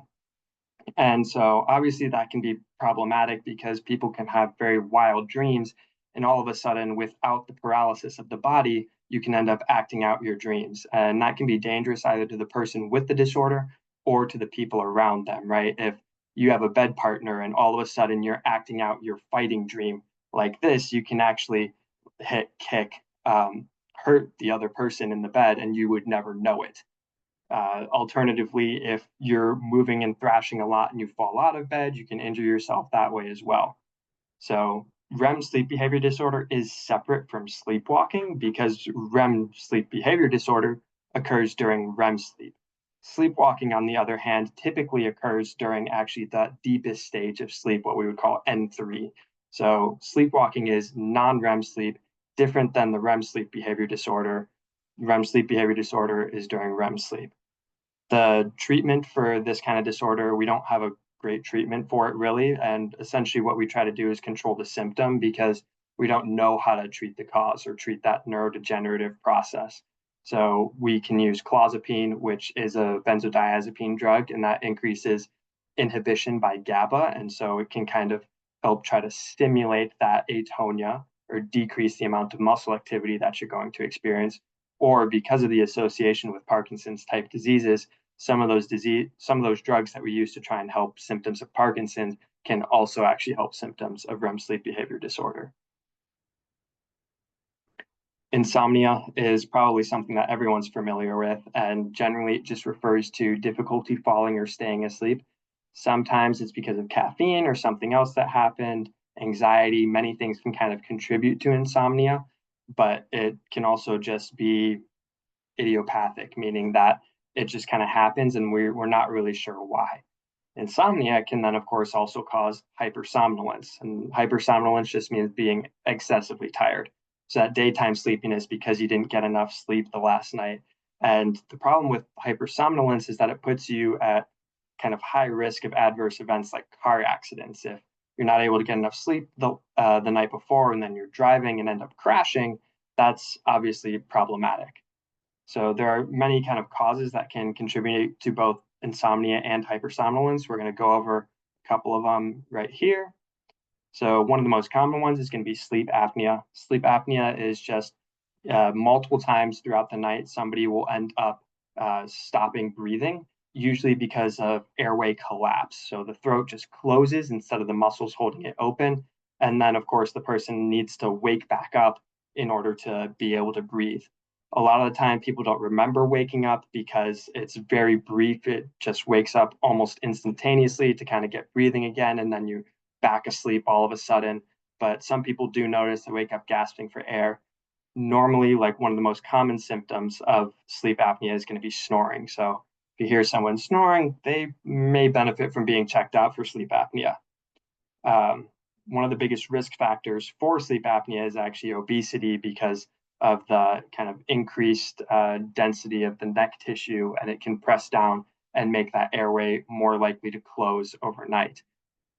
And so obviously that can be problematic because people can have very wild dreams, and all of a sudden, without the paralysis of the body, you can end up acting out your dreams. And that can be dangerous either to the person with the disorder or to the people around them, right? If you have a bed partner and all of a sudden you're acting out your fighting dream like this, you can actually hit, kick, hurt the other person in the bed, and you would never know it. Alternatively, if you're moving and thrashing a lot and you fall out of bed, you can injure yourself that way as well. So REM sleep behavior disorder is separate from sleepwalking because REM sleep behavior disorder occurs during REM sleep. Sleepwalking, on the other hand, typically occurs during actually the deepest stage of sleep, what we would call N3. So sleepwalking is non-REM sleep, different than the REM sleep behavior disorder. REM sleep behavior disorder is during REM sleep. The treatment for this kind of disorder, we don't have a great treatment for it really. And essentially what we try to do is control the symptom because we don't know how to treat the cause or treat that neurodegenerative process. So we can use clozapine, which is a benzodiazepine drug, and that increases inhibition by GABA. And so it can kind of help try to stimulate that atonia or decrease the amount of muscle activity that you're going to experience. Or because of the association with Parkinson's type diseases, some of those drugs that we use to try and help symptoms of Parkinson's can also actually help symptoms of REM sleep behavior disorder. Insomnia is probably something that everyone's familiar with, and generally it just refers to difficulty falling or staying asleep. Sometimes it's because of caffeine or something else that happened, anxiety, many things can kind of contribute to insomnia, but it can also just be idiopathic, meaning that it just kind of happens and we're not really sure why. Insomnia can then, of course, also cause hypersomnolence. And hypersomnolence just means being excessively tired. So that daytime sleepiness because you didn't get enough sleep the last night. And the problem with hypersomnolence is that it puts you at kind of high risk of adverse events like car accidents. If you're not able to get enough sleep the night before and then you're driving and end up crashing, that's obviously problematic. So there are many kind of causes that can contribute to both insomnia and hypersomnolence. We're going to go over a couple of them right here. So one of the most common ones is going to be sleep apnea. Sleep apnea is just multiple times throughout the night, somebody will end up stopping breathing, usually because of airway collapse. So the throat just closes instead of the muscles holding it open. And then, of course, the person needs to wake back up in order to be able to breathe. A lot of the time, people don't remember waking up because it's very brief. It just wakes up almost instantaneously to kind of get breathing again, and then you're back asleep all of a sudden. But some people do notice they wake up gasping for air. Normally, like one of the most common symptoms of sleep apnea is going to be snoring. So if you hear someone snoring, they may benefit from being checked out for sleep apnea. One of the biggest risk factors for sleep apnea is actually obesity because of the kind of increased density of the neck tissue, and it can press down and make that airway more likely to close overnight.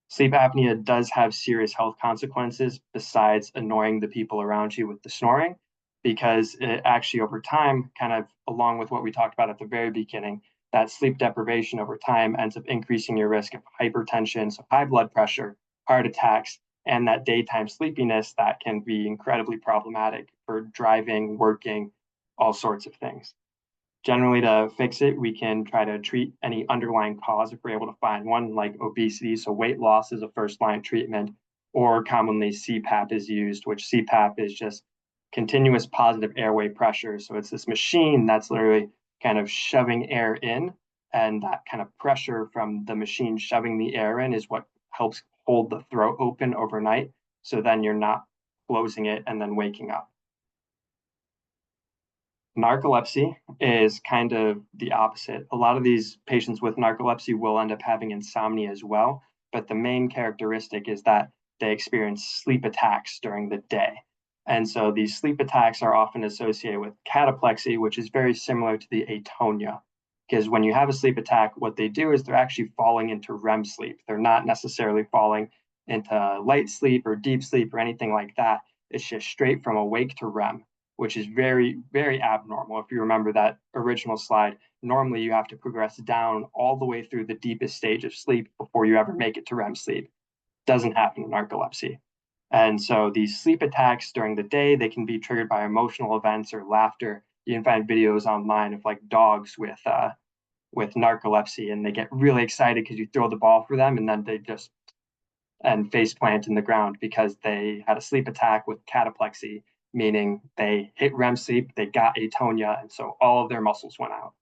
Sleep apnea does have serious health consequences besides annoying the people around you with the snoring, because it actually, over time, kind of along with what we talked about at the very beginning, that sleep deprivation over time ends up increasing your risk of hypertension, so high blood pressure, heart attacks, and that daytime sleepiness that can be incredibly problematic for driving, working, all sorts of things. Generally, to fix it, we can try to treat any underlying cause if we're able to find one, like obesity. So weight loss is a first line treatment, or commonly CPAP is used, which CPAP is just continuous positive airway pressure. So it's this machine that's literally kind of shoving air in, and that kind of pressure from the machine shoving the air in is what helps hold the throat open overnight. So then you're not closing it and then waking up. Narcolepsy is kind of the opposite. A lot of these patients with narcolepsy will end up having insomnia as well, but the main characteristic is that they experience sleep attacks during the day. And so these sleep attacks are often associated with cataplexy, which is very similar to the atonia. Because when you have a sleep attack, what they do is they're actually falling into REM sleep. They're not necessarily falling into light sleep or deep sleep or anything like that. It's just straight from awake to REM, which is very, very abnormal. If you remember that original slide, normally you have to progress down all the way through the deepest stage of sleep before you ever make it to REM sleep. Doesn't happen in narcolepsy. And so these sleep attacks during the day, they can be triggered by emotional events or laughter. You can find videos online of like dogs with narcolepsy, and they get really excited because you throw the ball for them, and then they just and face plant in the ground because they had a sleep attack with cataplexy, meaning they hit REM sleep, they got atonia, and so all of their muscles went out.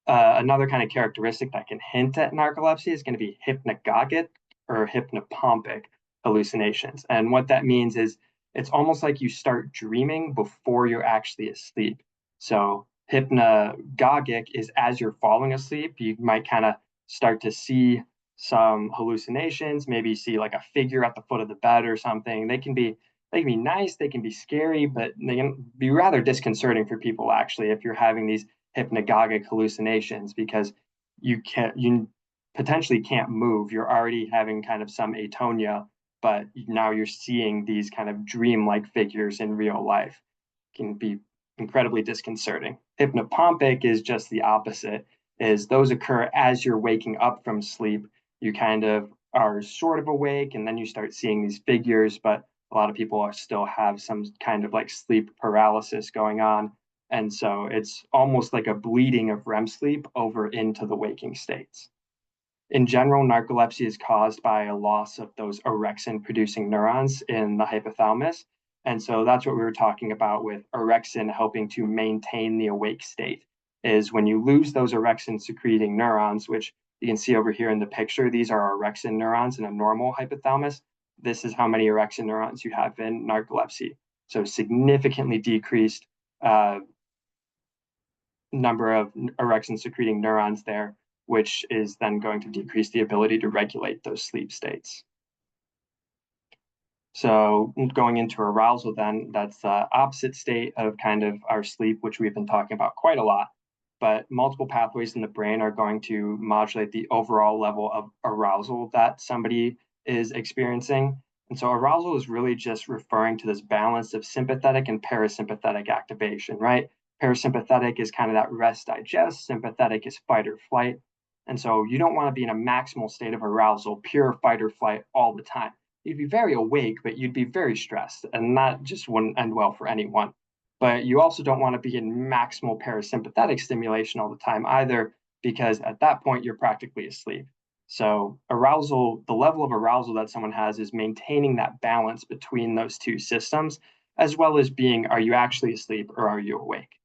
Another kind of characteristic that can hint at narcolepsy is going to be hypnagogic or hypnopompic hallucinations. And what that means is it's almost like you start dreaming before you're actually asleep. So hypnagogic is as you're falling asleep, you might kind of start to see some hallucinations, maybe see like a figure at the foot of the bed or something. They can be nice, they can be scary, but they can be rather disconcerting for people actually if you're having these hypnagogic hallucinations, because you potentially can't move. You're already having kind of some atonia, but now you're seeing these kind of dream-like figures in real life. It can be incredibly disconcerting. Hypnopompic is just the opposite, is those occur as you're waking up from sleep. You kind of are sort of awake and then you start seeing these figures, but a lot of people still have some kind of like sleep paralysis going on. And so it's almost like a bleeding of REM sleep over into the waking states. In general, narcolepsy is caused by a loss of those orexin producing neurons in the hypothalamus. And so that's what we were talking about with orexin helping to maintain the awake state, is when you lose those orexin secreting neurons, which you can see over here in the picture, these are orexin neurons in a normal hypothalamus. This is how many orexin neurons you have in narcolepsy. So significantly decreased number of orexin secreting neurons there, which is then going to decrease the ability to regulate those sleep states. So going into arousal then, that's the opposite state of kind of our sleep, which we've been talking about quite a lot. But multiple pathways in the brain are going to modulate the overall level of arousal that somebody is experiencing. And so arousal is really just referring to this balance of sympathetic and parasympathetic activation, right? Parasympathetic is kind of that rest digest, sympathetic is fight or flight. And so you don't want to be in a maximal state of arousal, pure fight or flight all the time. You'd be very awake, but you'd be very stressed, and that just wouldn't end well for anyone. But you also don't want to be in maximal parasympathetic stimulation all the time either, because at that point you're practically asleep. So arousal, the level of arousal that someone has is maintaining that balance between those two systems. as well as being, are you actually asleep or are you awake?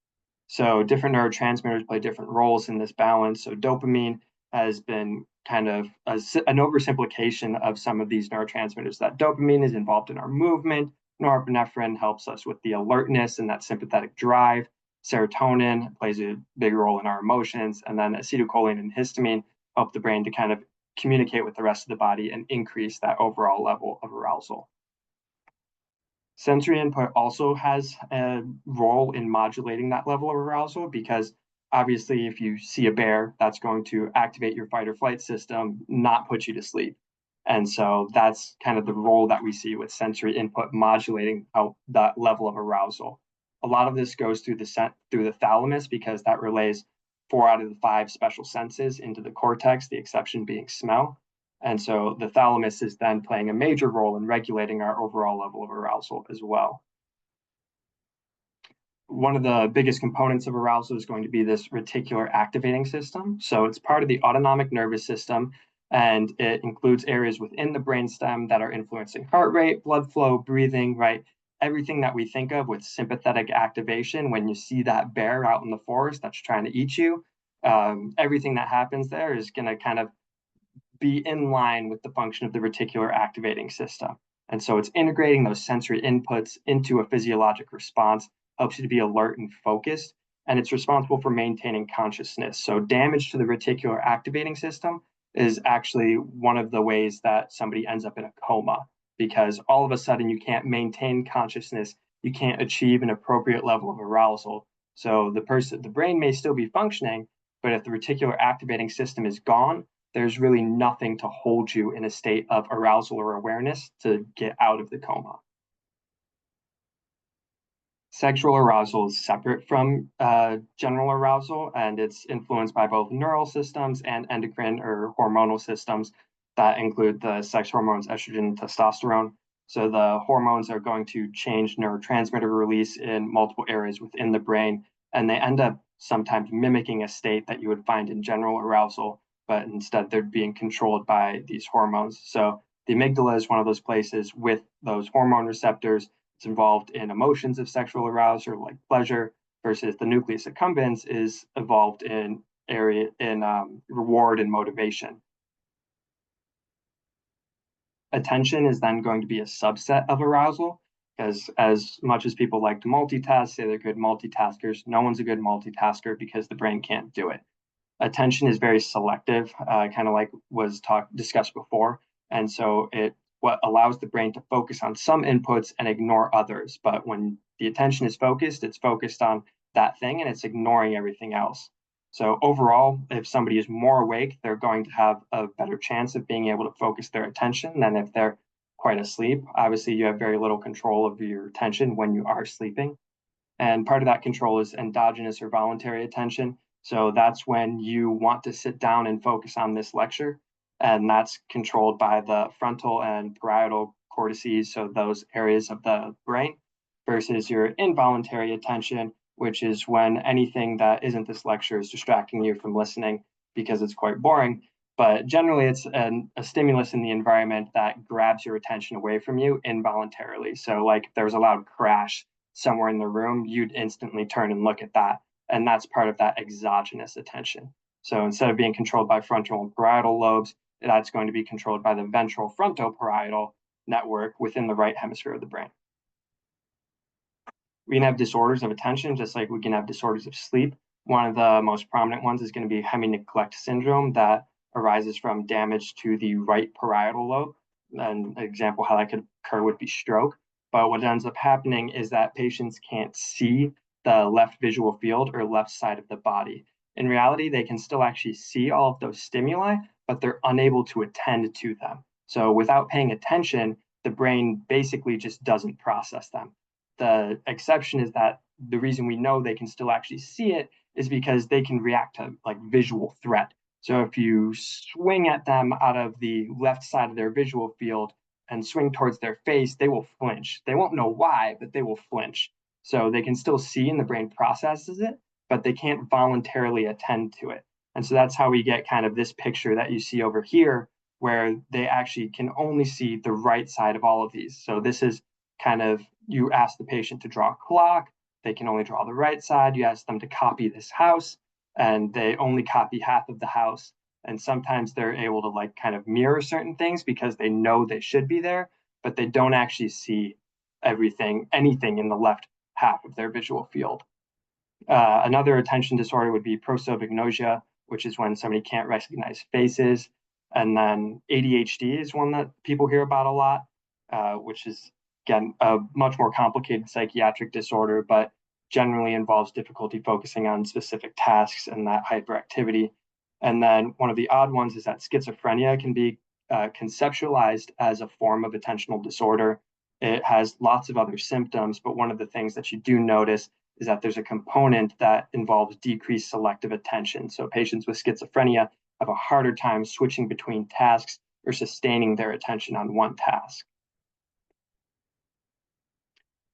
So different neurotransmitters play different roles in this balance. So dopamine has been kind of an oversimplification of some of these neurotransmitters. That dopamine is involved in our movement. Norepinephrine helps us with the alertness and that sympathetic drive. Serotonin plays a big role in our emotions. And then acetylcholine and histamine help the brain to kind of communicate with the rest of the body and increase that overall level of arousal. Sensory input also has a role in modulating that level of arousal, because obviously if you see a bear, that's going to activate your fight or flight system, not put you to sleep. And so that's kind of the role that we see with sensory input modulating out that level of arousal. A lot of this goes through the thalamus, because that relays 4 out of the 5 special senses into the cortex, the exception being smell. And so the thalamus is then playing a major role in regulating our overall level of arousal as well. One of the biggest components of arousal is going to be this reticular activating system. So it's part of the autonomic nervous system, and it includes areas within the brainstem that are influencing heart rate, blood flow, breathing, right? Everything that we think of with sympathetic activation when you see that bear out in the forest that's trying to eat you, everything that happens there is going to kind of be in line with the function of the reticular activating system. And so it's integrating those sensory inputs into a physiologic response, helps you to be alert and focused, and it's responsible for maintaining consciousness. So damage to the reticular activating system is actually one of the ways that somebody ends up in a coma, because all of a sudden you can't maintain consciousness, you can't achieve an appropriate level of arousal. So the brain may still be functioning, but if the reticular activating system is gone, there's really nothing to hold you in a state of arousal or awareness to get out of the coma. Sexual arousal is separate from general arousal, and it's influenced by both neural systems and endocrine or hormonal systems that include the sex hormones estrogen and testosterone. So the hormones are going to change neurotransmitter release in multiple areas within the brain, and they end up sometimes mimicking a state that you would find in general arousal, but instead they're being controlled by these hormones. So the amygdala is one of those places with those hormone receptors. It's involved in emotions of sexual arousal, like pleasure, versus the nucleus accumbens is involved in reward and motivation. Attention is then going to be a subset of arousal, because as much as people like to multitask, say they're good multitaskers, no one's a good multitasker because the brain can't do it. Attention is very selective, kind of like was discussed before. And so what allows the brain to focus on some inputs and ignore others. But when the attention is focused, it's focused on that thing and it's ignoring everything else. So overall, if somebody is more awake, they're going to have a better chance of being able to focus their attention than if they're quite asleep. Obviously, you have very little control of your attention when you are sleeping. And part of that control is endogenous or voluntary attention. So that's when you want to sit down and focus on this lecture. And that's controlled by the frontal and parietal cortices, so those areas of the brain, versus your involuntary attention, which is when anything that isn't this lecture is distracting you from listening because it's quite boring. But generally, it's a stimulus in the environment that grabs your attention away from you involuntarily. So like if there was a loud crash somewhere in the room, you'd instantly turn and look at that. And that's part of that exogenous attention. So instead of being controlled by frontal and parietal lobes, that's going to be controlled by the ventral frontoparietal network within the right hemisphere of the brain. We can have disorders of attention, just like we can have disorders of sleep. One of the most prominent ones is going to be hemi-neglect syndrome that arises from damage to the right parietal lobe. An example how that could occur would be stroke. But what ends up happening is that patients can't see the left visual field or left side of the body. In reality, they can still actually see all of those stimuli, but they're unable to attend to them. So without paying attention, the brain basically just doesn't process them. The exception is that the reason we know they can still actually see it is because they can react to like visual threat. So if you swing at them out of the left side of their visual field and swing towards their face, they will flinch. They won't know why, but they will flinch. So they can still see and the brain processes it, but they can't voluntarily attend to it. And so that's how we get kind of this picture that you see over here, where they actually can only see the right side of all of these. So this is you ask the patient to draw a clock, they can only draw the right side. You ask them to copy this house, and they only copy half of the house. And sometimes they're able to like kind of mirror certain things because they know they should be there, but they don't actually see anything in the left half of their visual field. Another attention disorder would be prosopagnosia, which is when somebody can't recognize faces. And then ADHD is one that people hear about a lot, which is, again, a much more complicated psychiatric disorder, but generally involves difficulty focusing on specific tasks and that hyperactivity. And then one of the odd ones is that schizophrenia can be conceptualized as a form of attentional disorder. It has lots of other symptoms, but one of the things that you do notice is that there's a component that involves decreased selective attention. So patients with schizophrenia have a harder time switching between tasks or sustaining their attention on one task.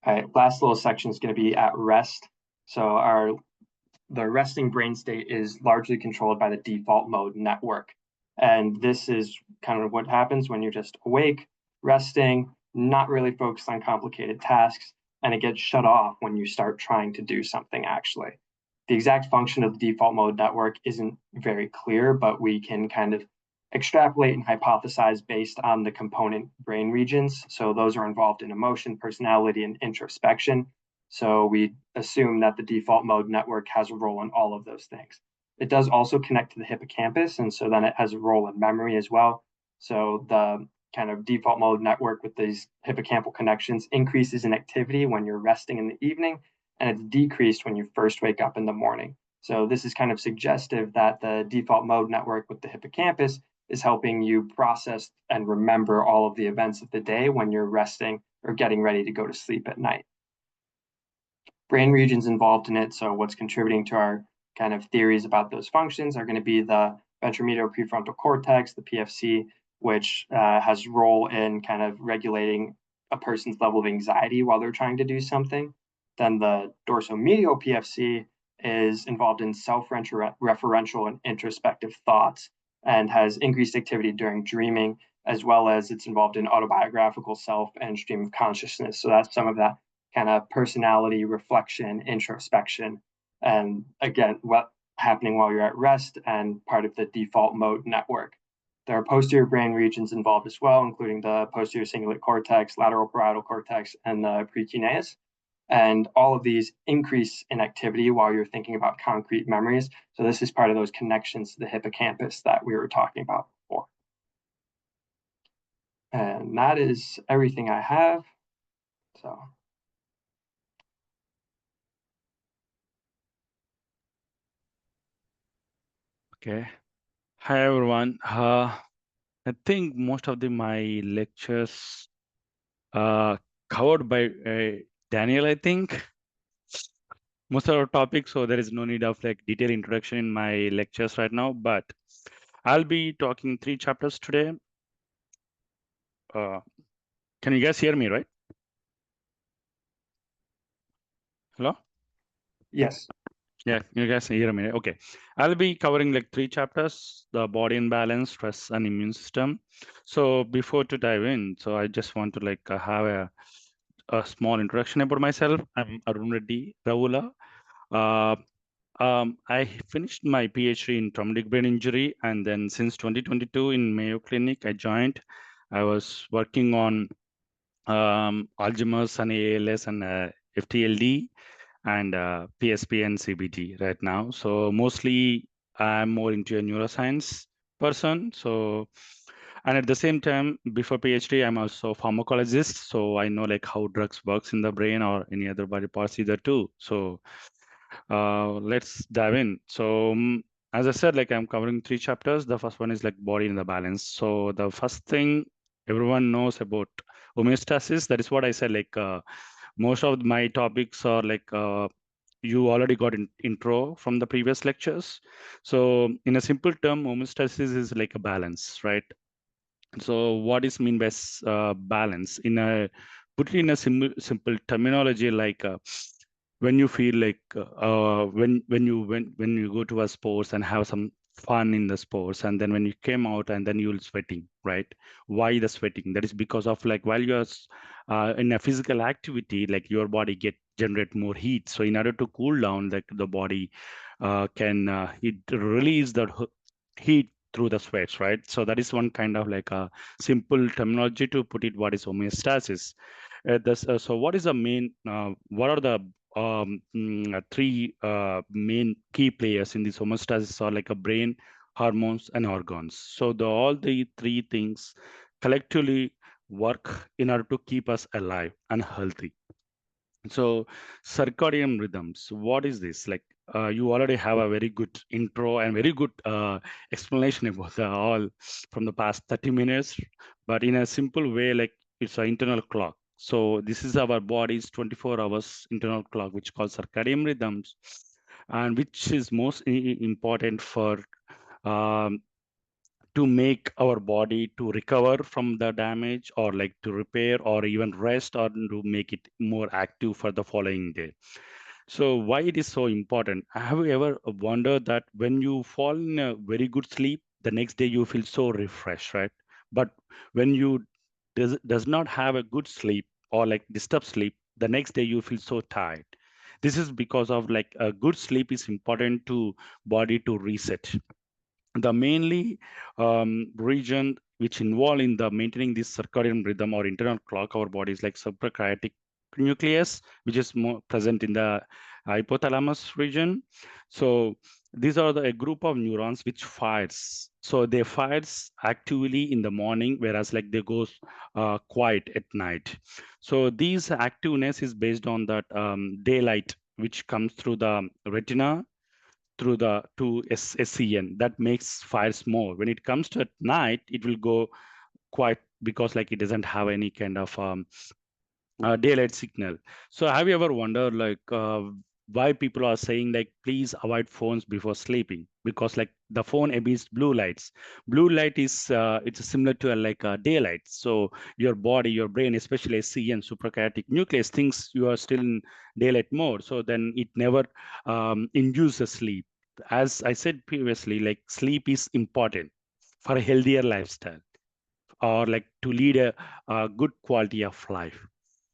All right, last little section is going to be at rest. So the resting brain state is largely controlled by the default mode network. And this is kind of what happens when you're just awake, resting, not really focused on complicated tasks, and it gets shut off when you start trying to do something actually. The exact function of the default mode network isn't very clear, but we can kind of extrapolate and hypothesize based on the component brain regions. So those are involved in emotion, personality, and introspection. So we assume that the default mode network has a role in all of those things. It does also connect to the hippocampus, and so then it has a role in memory as well. So the kind of default mode network with these hippocampal connections increases in activity when you're resting in the evening, and it's decreased when you first wake up in the morning. So this is kind of suggestive that the default mode network with the hippocampus is helping you process and remember all of the events of the day when you're resting or getting ready to go to sleep at night. Brain regions involved in it, so what's contributing to our kind of theories about those functions are going to be the ventromedial prefrontal cortex, the PFC, which has a role in kind of regulating a person's level of anxiety while they're trying to do something. Then the dorsomedial PFC is involved in self-referential and introspective thoughts and has increased activity during dreaming, as well as it's involved in autobiographical self and stream of consciousness. So that's some of that kind of personality, reflection, introspection, and again, what happening while you're at rest and part of the default mode network. There are posterior brain regions involved as well, including the posterior cingulate cortex, lateral parietal cortex, and the precuneus. And all of these increase in activity while you're thinking about concrete memories. So this is part of those connections to the hippocampus that we were talking about before. And that is everything I have. So. Okay. Hi everyone. I think most of my lectures covered by Daniel, I think. Most of our topics, so there is no need of like detailed introduction in my lectures right now, but I'll be talking 3 chapters today. Can you guys hear me, right? Hello? Yes. Yeah, you guys can hear me. Okay. I'll be covering like 3 chapters, the body and balance, stress and immune system. So before to dive in, so I just want to like have a small introduction about myself. I'm Arun Reddy Ravula. I finished my PhD in traumatic brain injury, and then since 2022 in Mayo Clinic, I joined. I was working on Alzheimer's and ALS and FTLD and PSP and CBT right now. So mostly I'm more into a neuroscience person. So, and at the same time, before PhD, I'm also a pharmacologist. So I know like how drugs works in the brain or any other body parts either too. So let's dive in. So as I said, like I'm covering 3 chapters. The first one is like body in the balance. So the first thing everyone knows about homeostasis, that is what I said, like most of my topics are like you already got an intro from the previous lectures. So in a simple term, homeostasis is like a balance, right? So what is mean by balance? Put it in a simple terminology, like when you feel like when you go to a sports and have some fun in the sports, and then when you came out and then you'll sweating, right? Why the sweating? That is because of like while you're in a physical activity, like your body generate more heat. So in order to cool down, like the body can it release the heat through the sweats, right? So that is one kind of like a simple terminology to put it. What is homeostasis? So what is the main? What are the three main key players in this homeostasis? Are like a brain, hormones, and organs. So all the three things collectively work in order to keep us alive and healthy. So circadian rhythms, what is this? Like you already have a very good intro and very good explanation about all from the past 30 minutes, but in a simple way, like it's an internal clock. So this is our body's 24 hours internal clock, which called circadian rhythms, and which is most important for um, to make our body to recover from the damage, or like to repair or even rest, or to make it more active for the following day. So why it is so important? Have you ever wondered that when you fall in a very good sleep, the next day you feel so refreshed, right? But when you does not have a good sleep, or like disturbed sleep, the next day you feel so tired. This is because of like a good sleep is important to body to reset. The mainly region which involve in the maintaining this circadian rhythm or internal clock our body is like suprachiasmatic nucleus, which is more present in the hypothalamus region. So these are a group of neurons which fires. So they fires actively in the morning, whereas like they goes quiet at night. So these activeness is based on that daylight which comes through the retina through the to SCN that makes fires more. When it comes to at night, it will go quiet because like it doesn't have any kind of daylight signal. So have you ever wondered like why people are saying like please avoid phones before sleeping? Because like the phone emits blue lights. Blue light is it's similar to like daylight. So your body, your brain, especially SCN suprachiasmatic nucleus, thinks you are still in daylight mode. So then it never induces sleep. As I said previously, like sleep is important for a healthier lifestyle, or like to lead a good quality of life.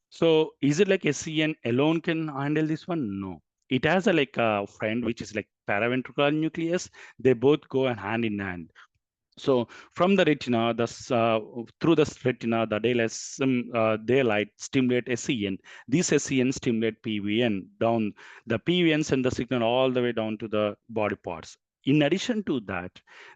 So is it like SCN alone can handle this one? No. It has a like a friend which is like paraventricular nucleus. They both go hand in hand. So from the retina, through the retina, the daylight stimulate SCN. These SCN stimulate PVN down. The PVN send the signal all the way down to the body parts. In addition to that,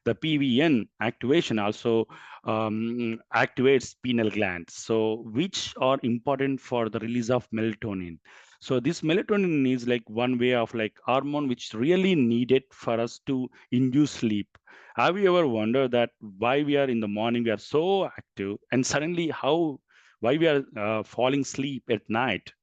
the PVN activation also activates pineal glands, so which are important for the release of melatonin. So this melatonin is like one way of like hormone which really needed for us to induce sleep. Have you ever wondered that why we are in the morning, we are so active, and suddenly why we are falling asleep at night?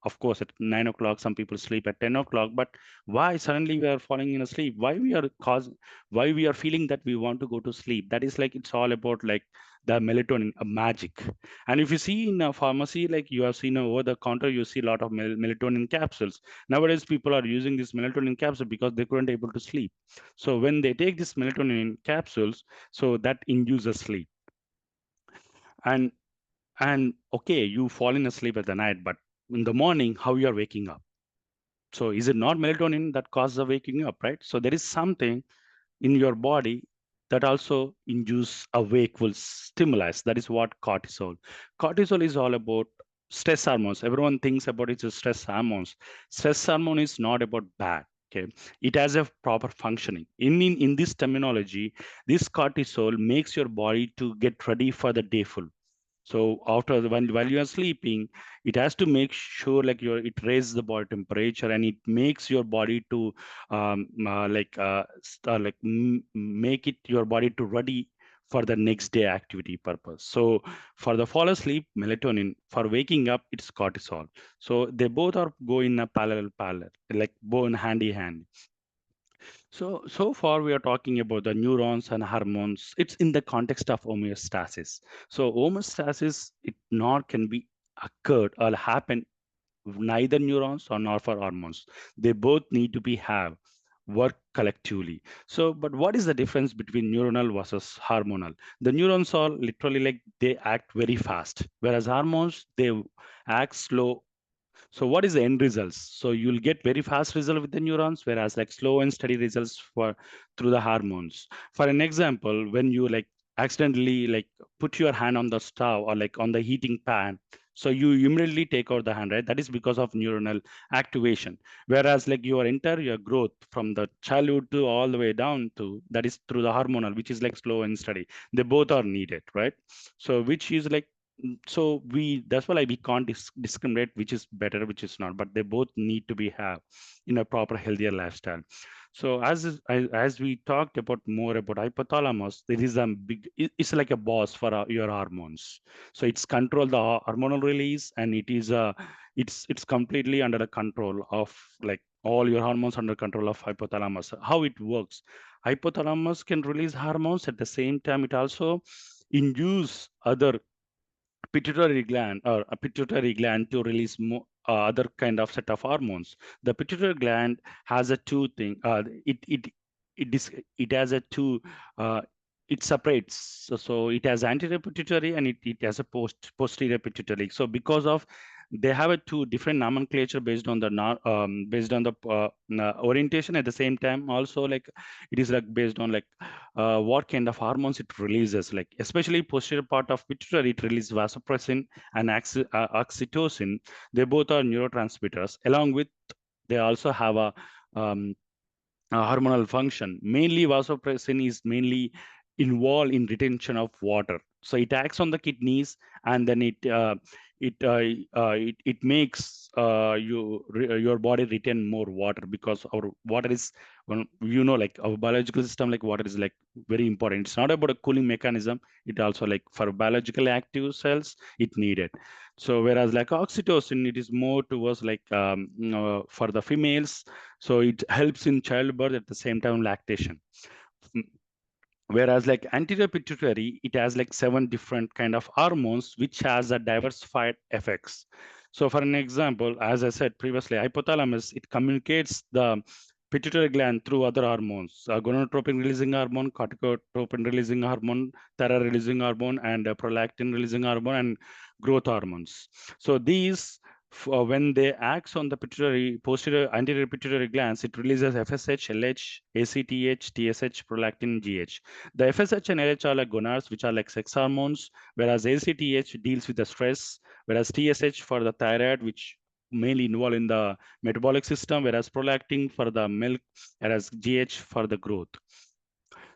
Of course, at 9 o'clock, some people sleep at 10 o'clock, but why suddenly we are falling in a sleep? Why we are feeling that we want to go to sleep? That is like it's all about like the melatonin, a magic. And if you see in a pharmacy, like you have seen over the counter, you see a lot of melatonin capsules. Nowadays, people are using this melatonin capsule because they couldn't able to sleep. So when they take this melatonin capsules, so that induces sleep. And okay, you fall in asleep at the night, but in the morning, how you are waking up? So is it not melatonin that causes the waking up, right? So there is something in your body that also induce a wakeful stimulus. That is what cortisol. Cortisol is all about stress hormones. Everyone thinks about it as stress hormones. Stress hormone is not about bad. Okay, it has a proper functioning. In this terminology, this cortisol makes your body to get ready for the day full. So while you are sleeping, it has to make sure like it raises the body temperature, and it makes your body to make it your body to ready for the next day activity purpose. So for the fall asleep, melatonin. For waking up, it's cortisol. So they both are go in a parallel, like go in hand in hand. So far we are talking about the neurons and hormones. It's in the context of homeostasis. So homeostasis, it not can be occurred or happen neither neurons or nor for hormones. They both need to be have. work collectively. So, but what is the difference between neuronal versus hormonal? The neurons are literally like they act very fast, whereas hormones, they act slow. So what is the end results? So you'll get very fast result with the neurons, whereas like slow and steady results for through the hormones. For an example, when you like accidentally like put your hand on the stove or like on the heating pan, so you immediately take out the hand, right? That is because of neuronal activation. Whereas like your entire your growth from the childhood to all the way down to that is through the hormonal, which is like slow and steady. They both are needed, right? So which is like so we that's why like, we can't discriminate which is better which is not, but they both need to be have in a proper healthier lifestyle. So as we talked about more about hypothalamus, there is a big it's like a boss for your hormones. So it's control the hormonal release, and it is it's completely under the control of like all your hormones under control of hypothalamus. How it works, hypothalamus can release hormones, at the same time it also induce other pituitary gland or a pituitary gland to release more other kind of set of hormones. The pituitary gland has a two thing. It has a two. Uh, it separates. So it has anterior pituitary and it has a posterior pituitary. So because of they have a two different nomenclature based on the based on the orientation. At the same time, also like it is like based on like what kind of hormones it releases, like especially posterior part of pituitary, it releases vasopressin and oxytocin. They both are neurotransmitters. Along with, they also have a hormonal function. Mainly vasopressin is mainly involved in retention of water. So it acts on the kidneys, and then it makes your body retain more water, because our water is, well, like our biological system, like water is like very important. It's not about a cooling mechanism. It also like for biologically active cells, it needed. So whereas like oxytocin, it is more towards like for the females, so it helps in childbirth, at the same time lactation. Whereas like anterior pituitary, it has like 7 different kind of hormones which has a diversified effects. So for an example, as I said previously, hypothalamus, it communicates the pituitary gland through other hormones: gonadotropin releasing hormone, corticotropin releasing hormone, thyroid releasing hormone, and prolactin releasing hormone, and growth hormones. So these, when they act on the pituitary, posterior anterior pituitary glands, it releases FSH, LH, ACTH, TSH, prolactin, GH. The FSH and LH are like gonades, which are like sex hormones, whereas ACTH deals with the stress, whereas TSH for the thyroid, which mainly involved in the metabolic system, whereas prolactin for the milk, whereas GH for the growth.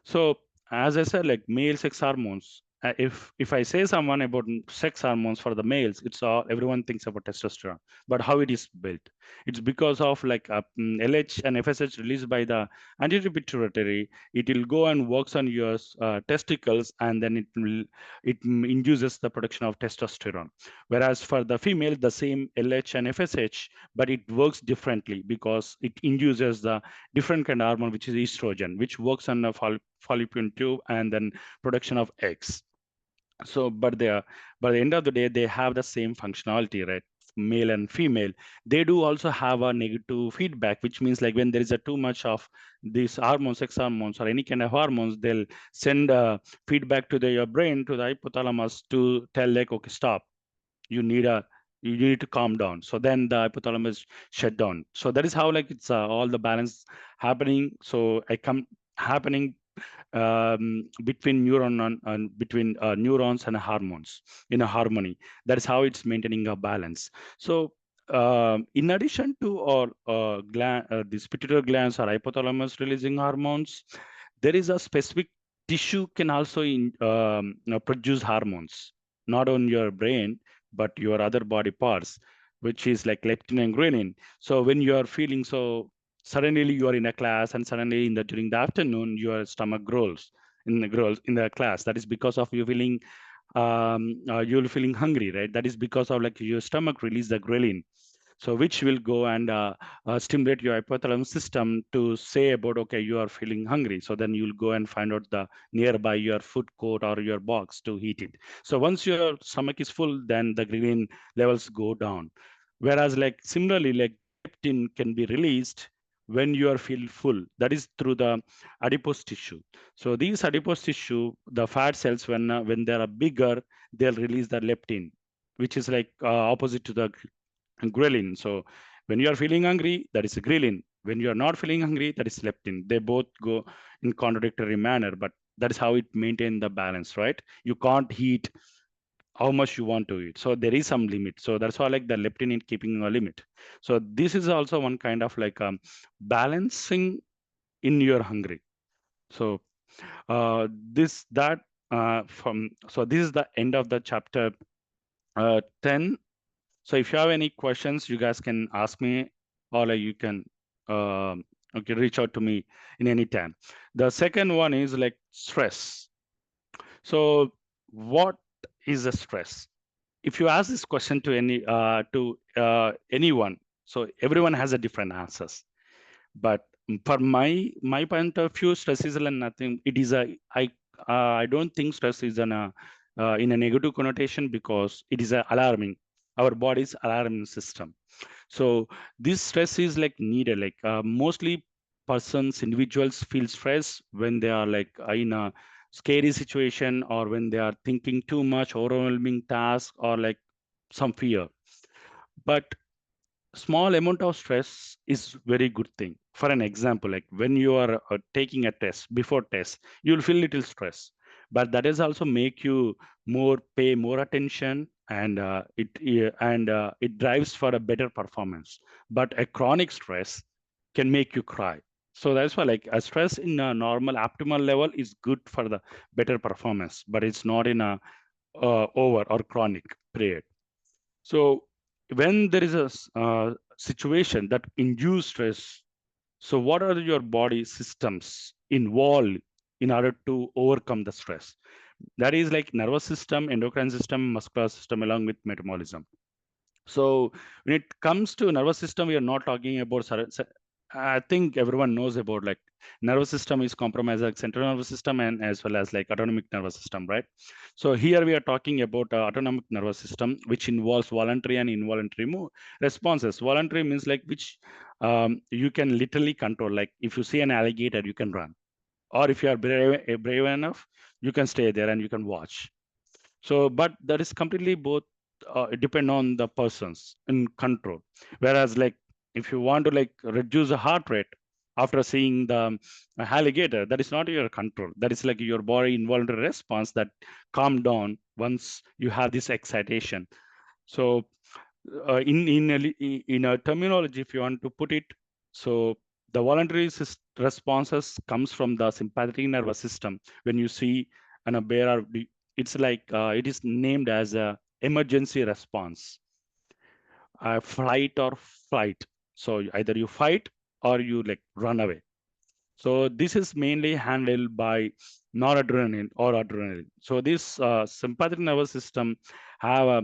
So as I said, like male sex hormones, if I say someone about sex hormones for the males, it's all everyone thinks about testosterone. But how it is built? It's because of like LH and FSH released by the anterior pituitary. It will go and works on your testicles, and then it induces the production of testosterone. Whereas for the female, the same LH and FSH, but it works differently because it induces the different kind of hormone, which is estrogen, which works on the fallopian tube and then production of eggs. So but by the end of the day, they have the same functionality, right? Male and female, they do also have a negative feedback, which means like when there is a too much of these hormones, sex hormones or any kind of hormones, they'll send feedback to your brain, to the hypothalamus, to tell like, okay, stop, you need to calm down. So then the hypothalamus shut down. So that is how like it's all the balance happening. So I come happening between between neurons and hormones in a harmony. That is how it's maintaining a balance. So in addition to all these pituitary glands or hypothalamus releasing hormones, there is a specific tissue can also produce hormones, not on your brain, but your other body parts, which is like leptin and ghrelin. So when you are feeling so, suddenly you are in a class and suddenly during the afternoon, your stomach growls in the class. That is because of you feeling you're feeling hungry, right? That is because of like your stomach release the ghrelin, so which will go and stimulate your hypothalamus system to say about, okay, you are feeling hungry. So then you'll go and find out the nearby your food court or your box to eat it. So once your stomach is full, then the ghrelin levels go down. Whereas like similarly, like leptin can be released when you are feel full. That is through the adipose tissue. So these adipose tissue, the fat cells, when they are bigger, they'll release the leptin, which is like opposite to the ghrelin. So when you are feeling hungry, that is a ghrelin. When you are not feeling hungry, that is leptin. They both go in contradictory manner, but that is how it maintain the balance, right? You can't eat how much you want to eat. So there is some limit. So that's why like the leptin is keeping a limit. So this is also one kind of like balancing in your hungry. So this that from so this is the end of the chapter 10. So if you have any questions, you guys can ask me, or like you can okay, reach out to me in any time. The second one is like stress. So what is the stress? If you ask this question to anyone, so everyone has a different answers. But for my point of view, stress is nothing. It is I don't think stress is in a negative connotation, because it is alarming. Our body's alarming system. So this stress is like needed. Like mostly individuals feel stress when they are like in a scary situation, or when they are thinking too much, overwhelming task, or like some fear. But small amount of stress is very good thing. For an example, like when you are taking a test, before test you'll feel little stress, but that is also make you pay more attention, and it drives for a better performance. But a chronic stress can make you cry. So that's why like a stress in a normal optimal level is good for the better performance, but it's not in a over or chronic period. So when there is a situation that induce stress, so what are your body systems involved in order to overcome the stress? That is like nervous system, endocrine system, muscular system, along with metabolism. So when it comes to nervous system, we are not talking about, I think everyone knows about like nervous system is compromised, like central nervous system and as well as like autonomic nervous system, right? So here we are talking about autonomic nervous system, which involves voluntary and involuntary responses. Voluntary means like which you can literally control. Like if you see an alligator, you can run, or if you are brave enough, you can stay there and you can watch. So but that is completely both depend on the persons in control. Whereas like if you want to like reduce the heart rate after seeing the alligator, that is not your control. That is like your body involuntary response that calm down once you have this excitation. So in a terminology, if you want to put it, so the voluntary responses comes from the sympathetic nervous system. When you see a bear, or it's like it is named as a emergency response, flight or flight. So either you fight or you like run away. So this is mainly handled by noradrenaline or adrenaline. So this sympathetic nervous system have a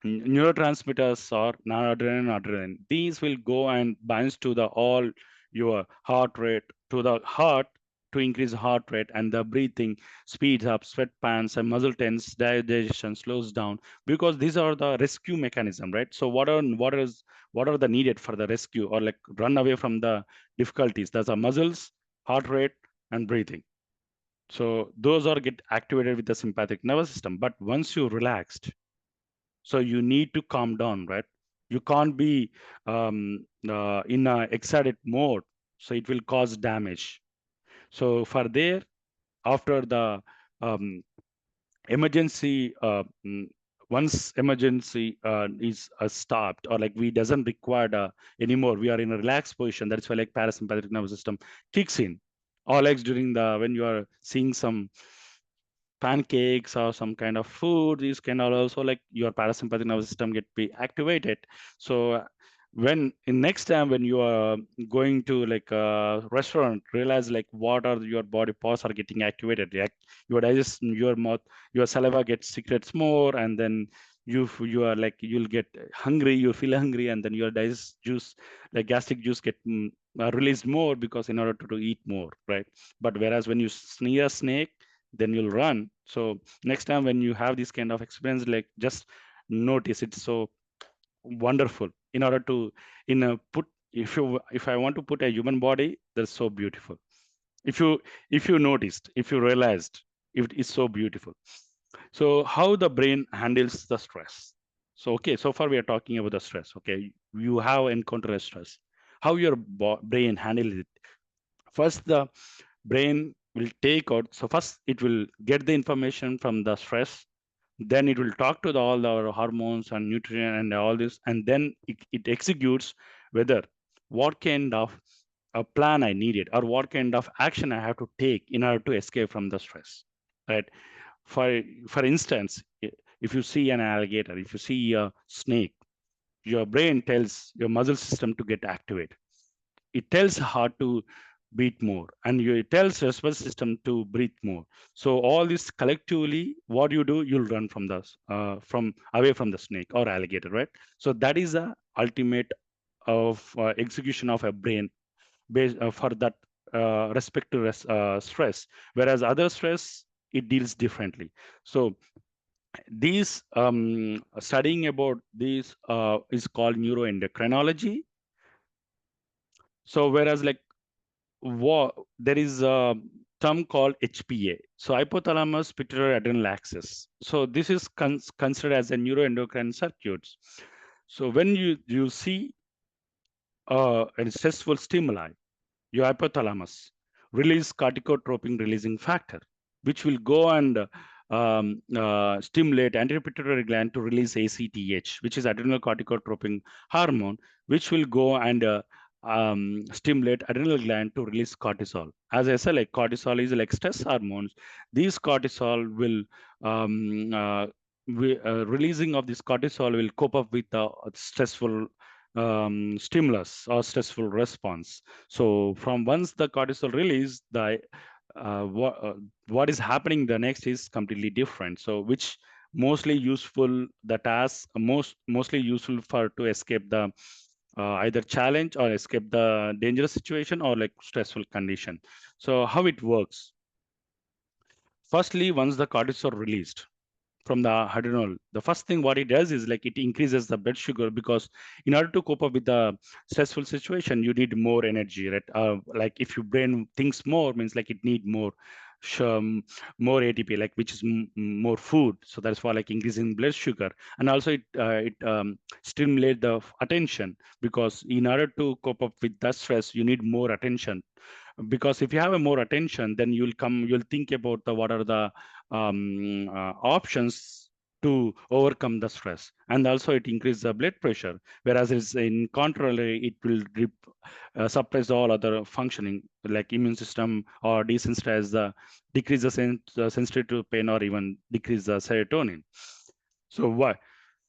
neurotransmitters or noradrenaline, adrenaline. These will go and binds to the all your heart rate, to the heart, to increase heart rate, and the breathing speeds up, sweat pans and muscle tense, digestion slows down, because these are the rescue mechanism, right? So what are the needed for the rescue or like run away from the difficulties? There's a muscles, heart rate, and breathing. So those are get activated with the sympathetic nervous system. But once you relaxed, so you need to calm down, right? You can't be in a excited mode, so it will cause damage. So for there, after the um, emergency, once emergency is stopped, or like we doesn't require anymore, we are in a relaxed position. That's why like parasympathetic nervous system kicks in. Or like during the when you are seeing some pancakes or some kind of food, these can also like your parasympathetic nervous system get be activated. So when in next time when you are going to like a restaurant, realize like what are your body parts are getting activated. Like your digestion, your mouth, your saliva gets secretes more, and then you are like you'll get hungry, you feel hungry, and then your digest juice, like gastric juice, get released more, because in order to eat more, right? But whereas when you sneer a snake, then you'll run. So next time when you have this kind of experience, like just notice. It's so wonderful in order to put if I want to put a human body, that's so beautiful. If you noticed, if you realized, it is so beautiful. So how the brain handles the stress. So okay, so far we are talking about the stress. Okay, you have encountered a stress. How your brain handles it. First, the brain will take out. So first, it will get the information from the stress. Then it will talk to all the hormones and nutrient and all this, and then it executes whether what kind of a plan I needed or what kind of action I have to take in order to escape from the stress. Right. For instance, if you see an alligator, if you see a snake, your brain tells your muscle system to get activated. It tells heart to beat more, and it tells respiratory system to breathe more. So all this collectively, what you do, you'll run from the from away from the snake or alligator, right? So that is the ultimate of execution of a brain based for that respect to stress, whereas other stress it deals differently. So these studying about this is called neuroendocrinology. So whereas like there is a term called HPA, so hypothalamus pituitary adrenal axis. So this is considered as a neuroendocrine circuits. So when you see a stressful stimuli, your hypothalamus release corticotropin releasing factor, which will go and stimulate anterior pituitary gland to release ACTH, which is adrenal corticotropin hormone, which will go and stimulate adrenal gland to release cortisol. As I said, like cortisol is like stress hormones. These cortisol will releasing of this cortisol will cope up with the stressful stimulus or stressful response. So from once the cortisol release, the what is happening the next is completely different. So which mostly useful, the task mostly useful for to escape the either challenge or escape the dangerous situation or like stressful condition. So how it works. Firstly, once the cortisol released from the adrenal, the first thing what it does is like it increases the blood sugar, because in order to cope up with the stressful situation you need more energy, right? Like if your brain thinks more, means like it need more ATP, like which is more food. So that's why like increasing blood sugar. And also it stimulate the attention, because in order to cope up with that stress you need more attention. Because if you have a more attention, then you'll think about the what are the options to overcome the stress. And also it increases the blood pressure, whereas it's in contrary it will suppress all other functioning like immune system or desensitize the decrease the sensitivity to pain or even decrease the serotonin. So why?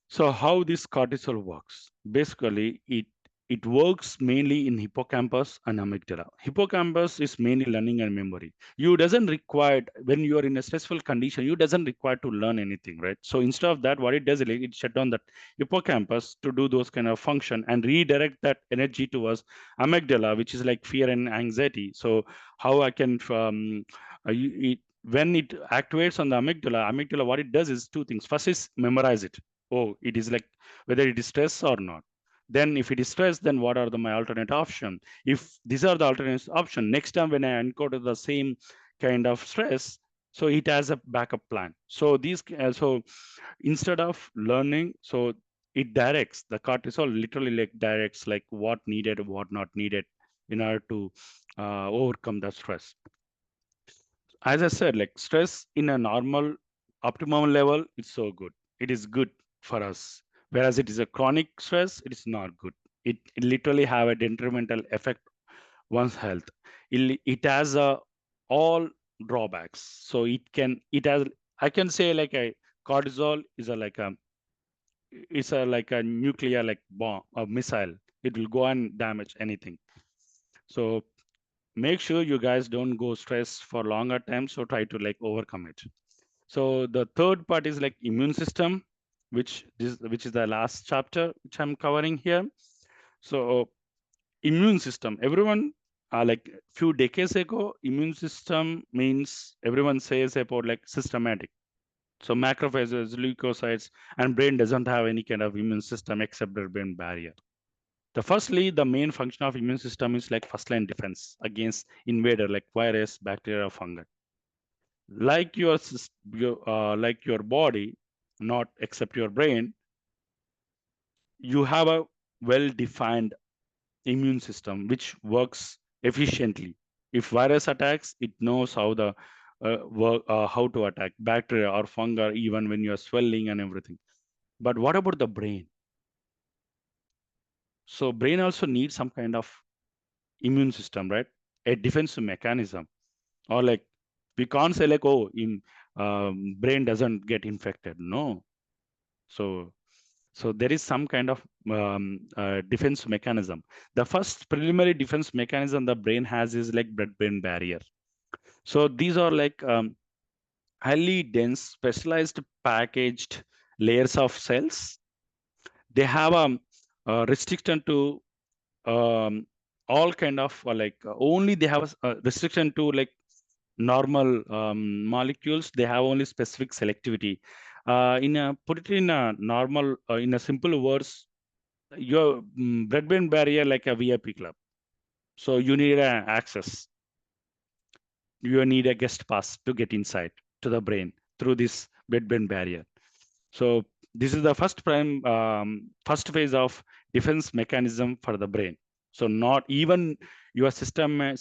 So how this cortisol works? Basically, it works mainly in hippocampus and amygdala. Hippocampus is mainly learning and memory. You doesn't require, when you are in a stressful condition, you doesn't require to learn anything, right? So instead of that, what it does is it shut down that hippocampus to do those kind of function and redirect that energy towards amygdala, which is like fear and anxiety. So how I can when it activates on the amygdala, what it does is two things. First is memorize it. Oh, it is like whether it is stress or not. Then if it is stress, then what are my alternate option? If these are the alternate option, next time when I encounter the same kind of stress, so it has a backup plan. So so instead of learning, so it directs the cortisol literally like directs like what needed, what not needed in order to overcome the stress. As I said, like stress in a normal optimum level, it's so good. It is good for us. Whereas it is a chronic stress, it is not good. It literally have a detrimental effect one's health. It has all drawbacks. So it has, I can say like a cortisol is like a nuclear like bomb or missile. It will go and damage anything. So make sure you guys don't go stress for longer time. So try to like overcome it. So the third part is like immune system, which is the last chapter which I'm covering here. So immune system, everyone like few decades ago, immune system means everyone says about like systematic. So macrophages, leukocytes, and brain doesn't have any kind of immune system except the brain barrier. Firstly, the main function of immune system is like first line defense against invader like virus, bacteria, or fungi. Like like your body, not except your brain, you have a well-defined immune system which works efficiently. If virus attacks, it knows how the how to attack bacteria or fungi, even when you're swelling and everything. But what about the brain? So brain also needs some kind of immune system, right? A defense mechanism, or like we can't say like, oh, brain doesn't get infected. No. So there is some kind of defense mechanism. The first preliminary defense mechanism the brain has is like blood-brain barrier. So these are like highly dense, specialized, packaged layers of cells. They have a restriction to all kind of only they have a restriction to like normal molecules. They have only specific selectivity. Put it in a normal, in a simple words, your blood-brain barrier like a VIP club. So you need access. You need a guest pass to get inside to the brain through this blood-brain barrier. So this is the first phase of defense mechanism for the brain. So not even your systemic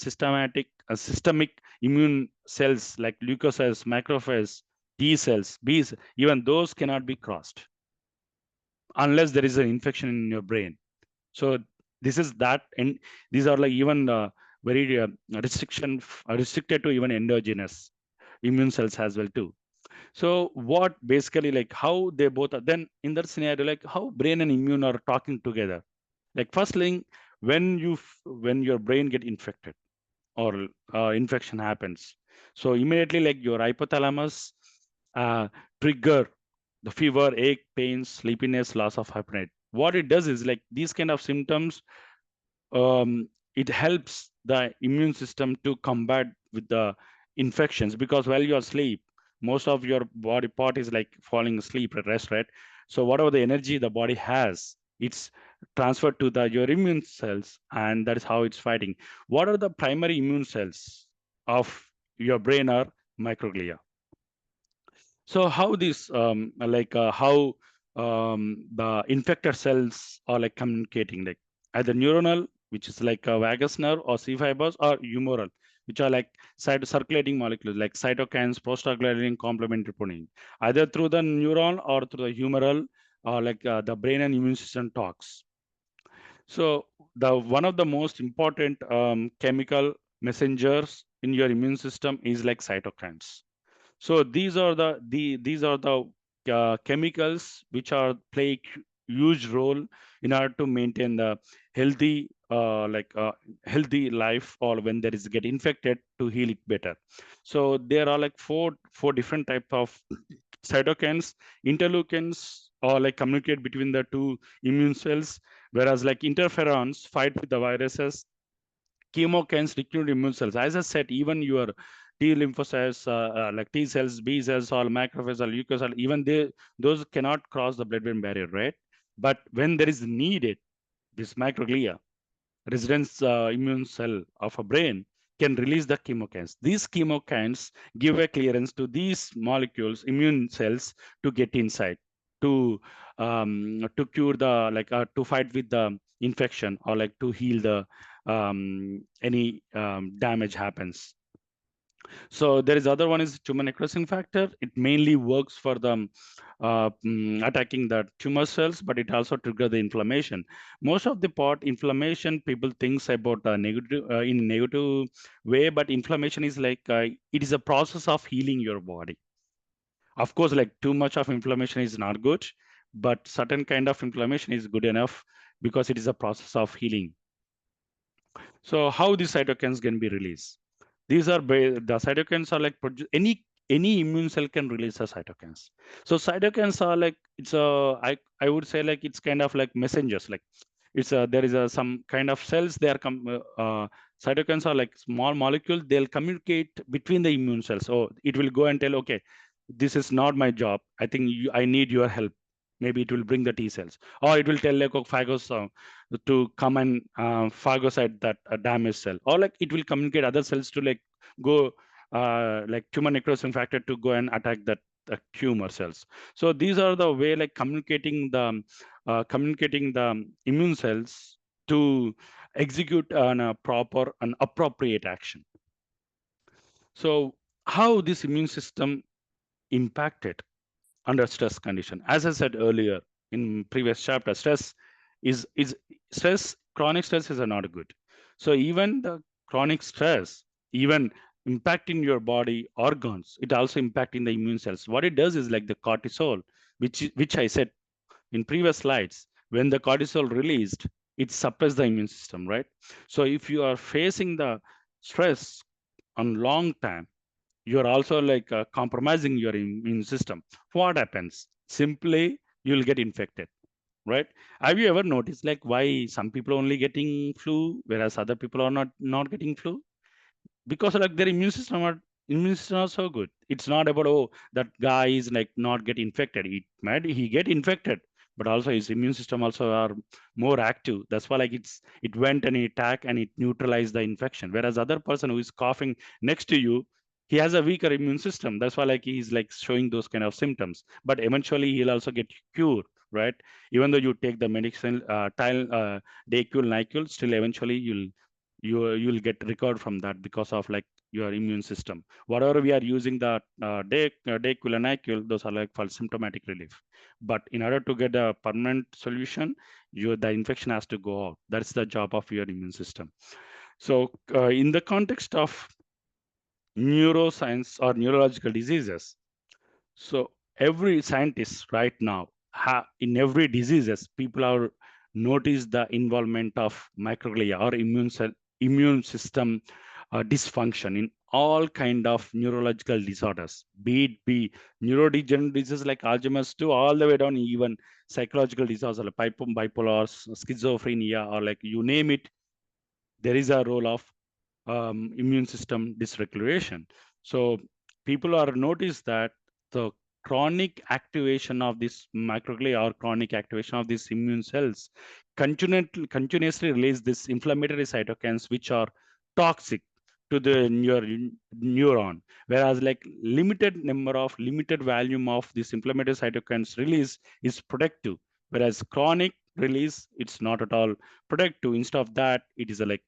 immune cells like leukocytes, macrophages, T cells, B cells, even those cannot be crossed unless there is an infection in your brain. So this is that, and these are like even very restricted to even endogenous immune cells as well too. So what basically like how they both are then in that scenario, like how brain and immune are talking together. Like first thing, when your brain get infected or infection happens, so immediately like your hypothalamus trigger the fever, ache, pains, sleepiness, loss of appetite. What it does is like these kind of symptoms, it helps the immune system to combat with the infections, because while you're asleep, most of your body part is like falling asleep at rest, right? So whatever the energy the body has, it's transferred to your immune cells, and that is how it's fighting. What are the primary immune cells of your brain? Are microglia. So how this how the infected cells are like communicating, like either neuronal, which is like a vagus nerve, or C fibers, or humoral, which are like circulating molecules like cytokines, prostaglandin, complement troponin, either through the neuron or through the humoral, or the brain and immune system talks. So the one of the most important chemical messengers in your immune system is like cytokines. So these are the chemicals which are play huge role in order to maintain the healthy healthy life, or when there is get infected to heal it better. So there are like four different type of cytokines. Interleukins or like communicate between the two immune cells, whereas like interferons fight with the viruses. Chemokines recruit immune cells. As I said, even your T lymphocytes, like T cells, B cells, or macrophages, or leukocytes, even those cannot cross the blood-brain barrier, right? But when there is needed, this microglia, residence immune cell of a brain, can release the chemokines. These chemokines give a clearance to these molecules, immune cells, to get inside, to cure the to fight with the infection, or like to heal the any damage happens. So there is other one is tumor necrosis factor. It mainly works for the attacking the tumor cells, but it also triggers the inflammation. Most of the part inflammation, people thinks about negative in negative way, but inflammation is like it is a process of healing your body. Of course, like too much of inflammation is not good, but certain kind of inflammation is good enough because it is a process of healing. So how these cytokines can be released? These are the cytokines are like any immune cell can release the cytokines. So cytokines are like I would say like it's kind of like messengers. Like there is some kind of cells. They are cytokines are like small molecules. They'll communicate between the immune cells. So it will go and tell, okay, this is not my job. I think I need your help. Maybe it will bring the T cells, or it will tell like, oh, Phagos, to come and phagocyte that damaged cell, or like it will communicate other cells to like go like tumor necrosis factor to go and attack that tumor cells. So these are the way like communicating the immune cells to execute an proper and appropriate action. So how this immune system impacted under stress condition? As I said earlier in previous chapter, is stress, chronic stress is not good. So even the chronic stress, even impacting your body organs, it also impacting the immune cells. What it does is like the cortisol, which I said in previous slides, when the cortisol released, it suppresses the immune system, right? So if you are facing the stress on long time, you're also like compromising your immune system. What happens? Simply, you'll get infected, right? Have you ever noticed like why some people only getting flu, whereas other people are not getting flu? Because like their immune system are so good. It's not about, oh, that guy is like not get infected. He get infected, but also his immune system also are more active. That's why like it went and it attack and it neutralized the infection. Whereas other person who is coughing next to you, he has a weaker immune system. That's why like he's like showing those kind of symptoms. But eventually he'll also get cured, right? Even though you take the medicine, Dayquil, Nyquil, still eventually you'll get recovered from that because of like your immune system. Whatever we are using the Dayquil and Nyquil, those are like for symptomatic relief. But in order to get a permanent solution, the infection has to go out. That's the job of your immune system. So in the context of neuroscience or neurological diseases, so every scientist right now, in every diseases, people are notice the involvement of microglia or immune system dysfunction in all kind of neurological disorders, be neurodegenerative diseases like Alzheimer's to all the way down even psychological disorders like bipolar, schizophrenia, or like you name it, there is a role of immune system dysregulation. So people are noticed that the chronic activation of this microglia or chronic activation of these immune cells continuously release this inflammatory cytokines which are toxic to the neuron, whereas like limited volume of this inflammatory cytokines release is protective, whereas chronic release it's not at all protective. Instead of that, it is like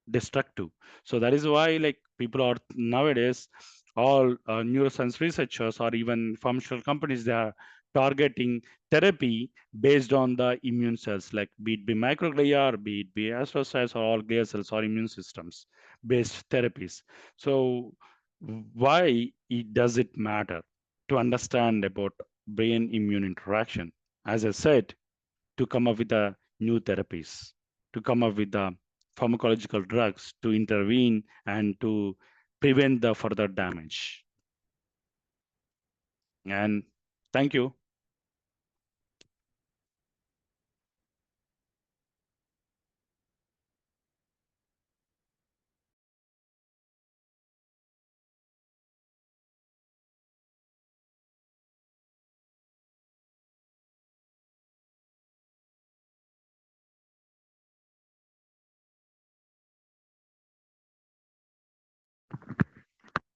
destructive. So that is why like people are nowadays, all neuroscience researchers or even pharmaceutical companies, they are targeting therapy based on the immune cells, like be it be microglia or be it be astrocytes or all glial cells or immune systems based therapies. So why does it matter to understand about brain immune interaction? As I said, to come up with the new therapies, to come up with the pharmacological drugs to intervene and to prevent the further damage. And thank you.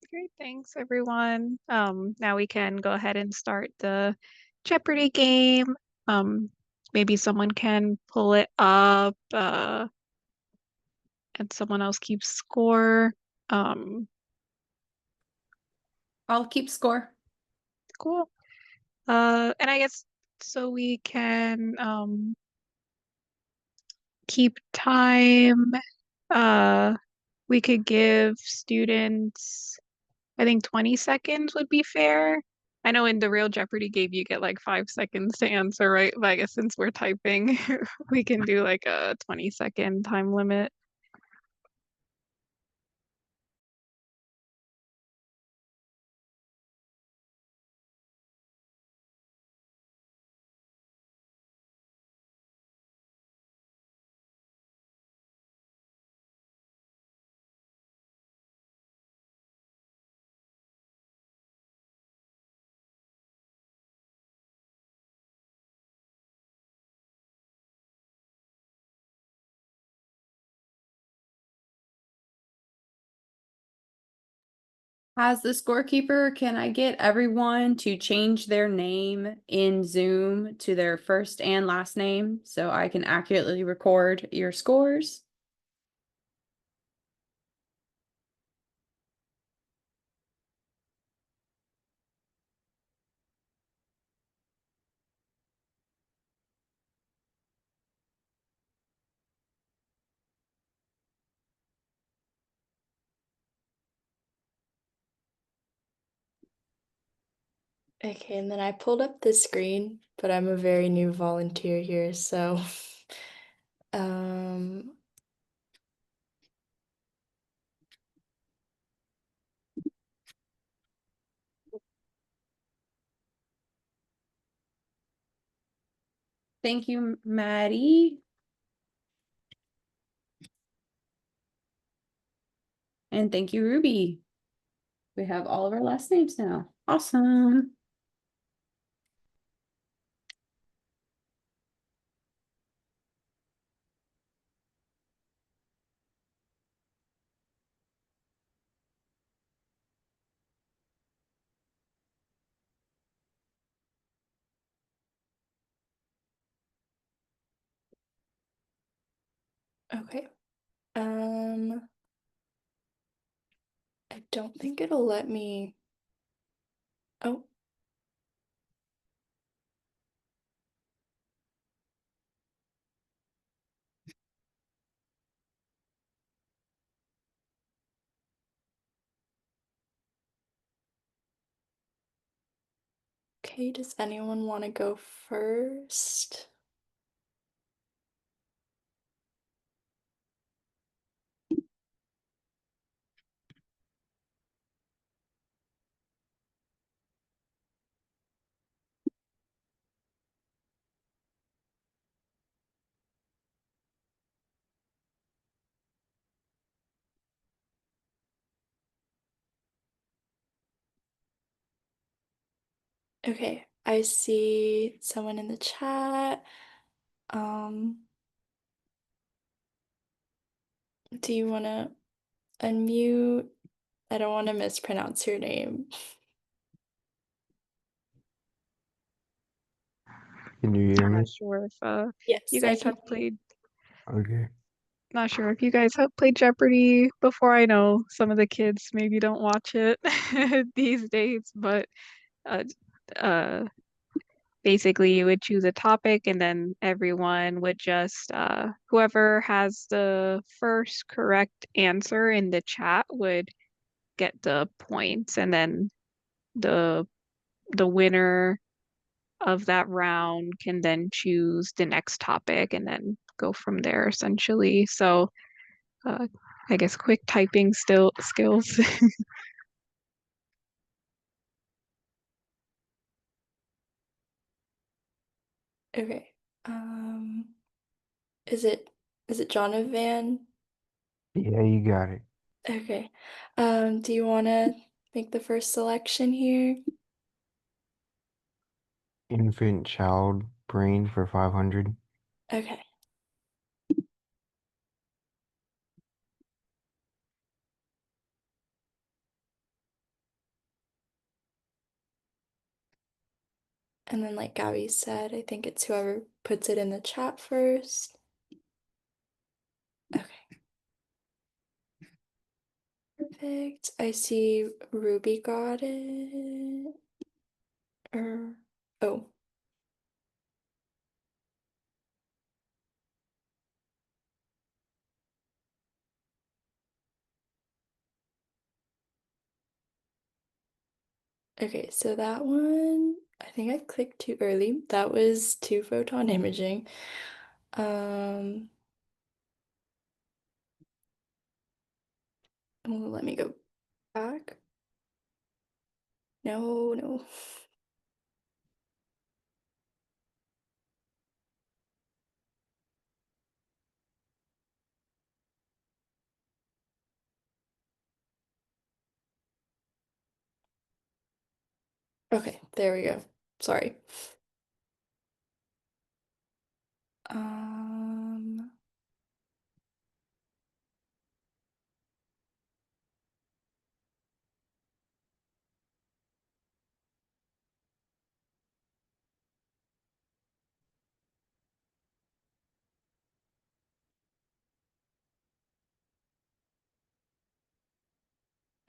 Great, thanks everyone. Now we can go ahead and start the Jeopardy game. Maybe someone can pull it up, and someone else keeps score. I'll keep score. Cool. And I guess so we can keep time. We could give students, I think 20 seconds would be fair. I know in the real Jeopardy game you get like 5 seconds to answer, right? But I guess since we're typing, we can do like a 20-second time limit. As the scorekeeper, can I get everyone to change their name in Zoom to their first and last name so I can accurately record your scores? Okay, and then I pulled up the screen, but I'm a very new volunteer here, so um Thank you, Maddie. And thank you, Ruby. We have all of our last names now. Awesome. okay. I don't think it'll let me. Oh, okay, does anyone want to go first? Okay, I see someone in the chat. Um, do you want to unmute? I don't want to mispronounce your name. Can you hear I'm me? not sure if Yes, you I guys can have hear you. played. Okay. Not sure if you guys have played Jeopardy before. I know some of the kids maybe don't watch it these days, but uh, uh, basically you would choose a topic and then everyone would just whoever has the first correct answer in the chat would get the points, and then the the winner of that round can then choose the next topic and then go from there essentially. So I guess quick typing still skills. Okay. Um, is it Jonovan? Yeah, you got it. Okay. Do you want to make the first selection here? Infant child brain for 500. Okay. And then, like Gabby said, I think it's whoever puts it in the chat first. Okay. Perfect. I see Ruby got it. Oh, okay. So that one, I think I clicked too early. That was two photon imaging. Um, let me go back. No, no. Okay, there we go. Sorry. Um,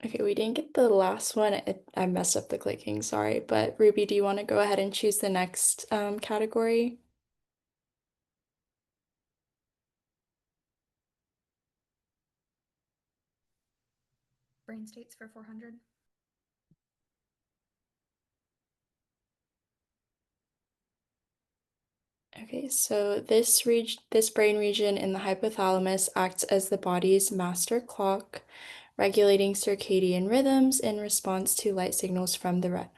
Okay, we didn't get the last one. I messed up the clicking, sorry. But Ruby, do you want to go ahead and choose the next category? Brain states for 400. Okay, so this brain region in the hypothalamus acts as the body's master clock, regulating circadian rhythms in response to light signals from the retina.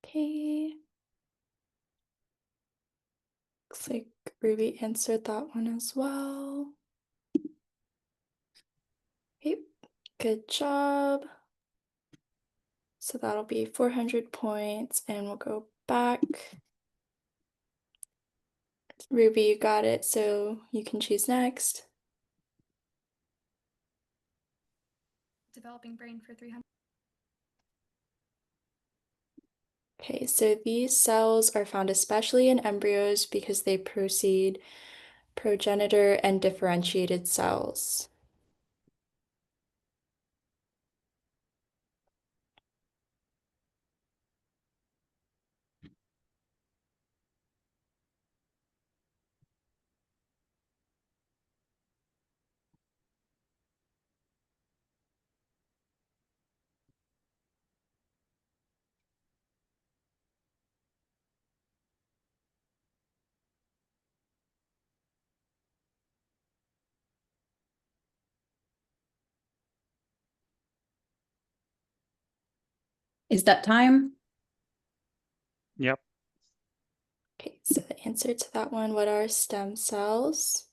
Okay. Looks like Ruby answered that one as well. Okay, good job. So that'll be 400 points, and we'll go back. Ruby, you got it, so you can choose next. Developing brain for 300. Okay, so these cells are found especially in embryos because they precede progenitor and differentiated cells. Is that time? Yep. Okay, so the answer to that one, what are stem cells?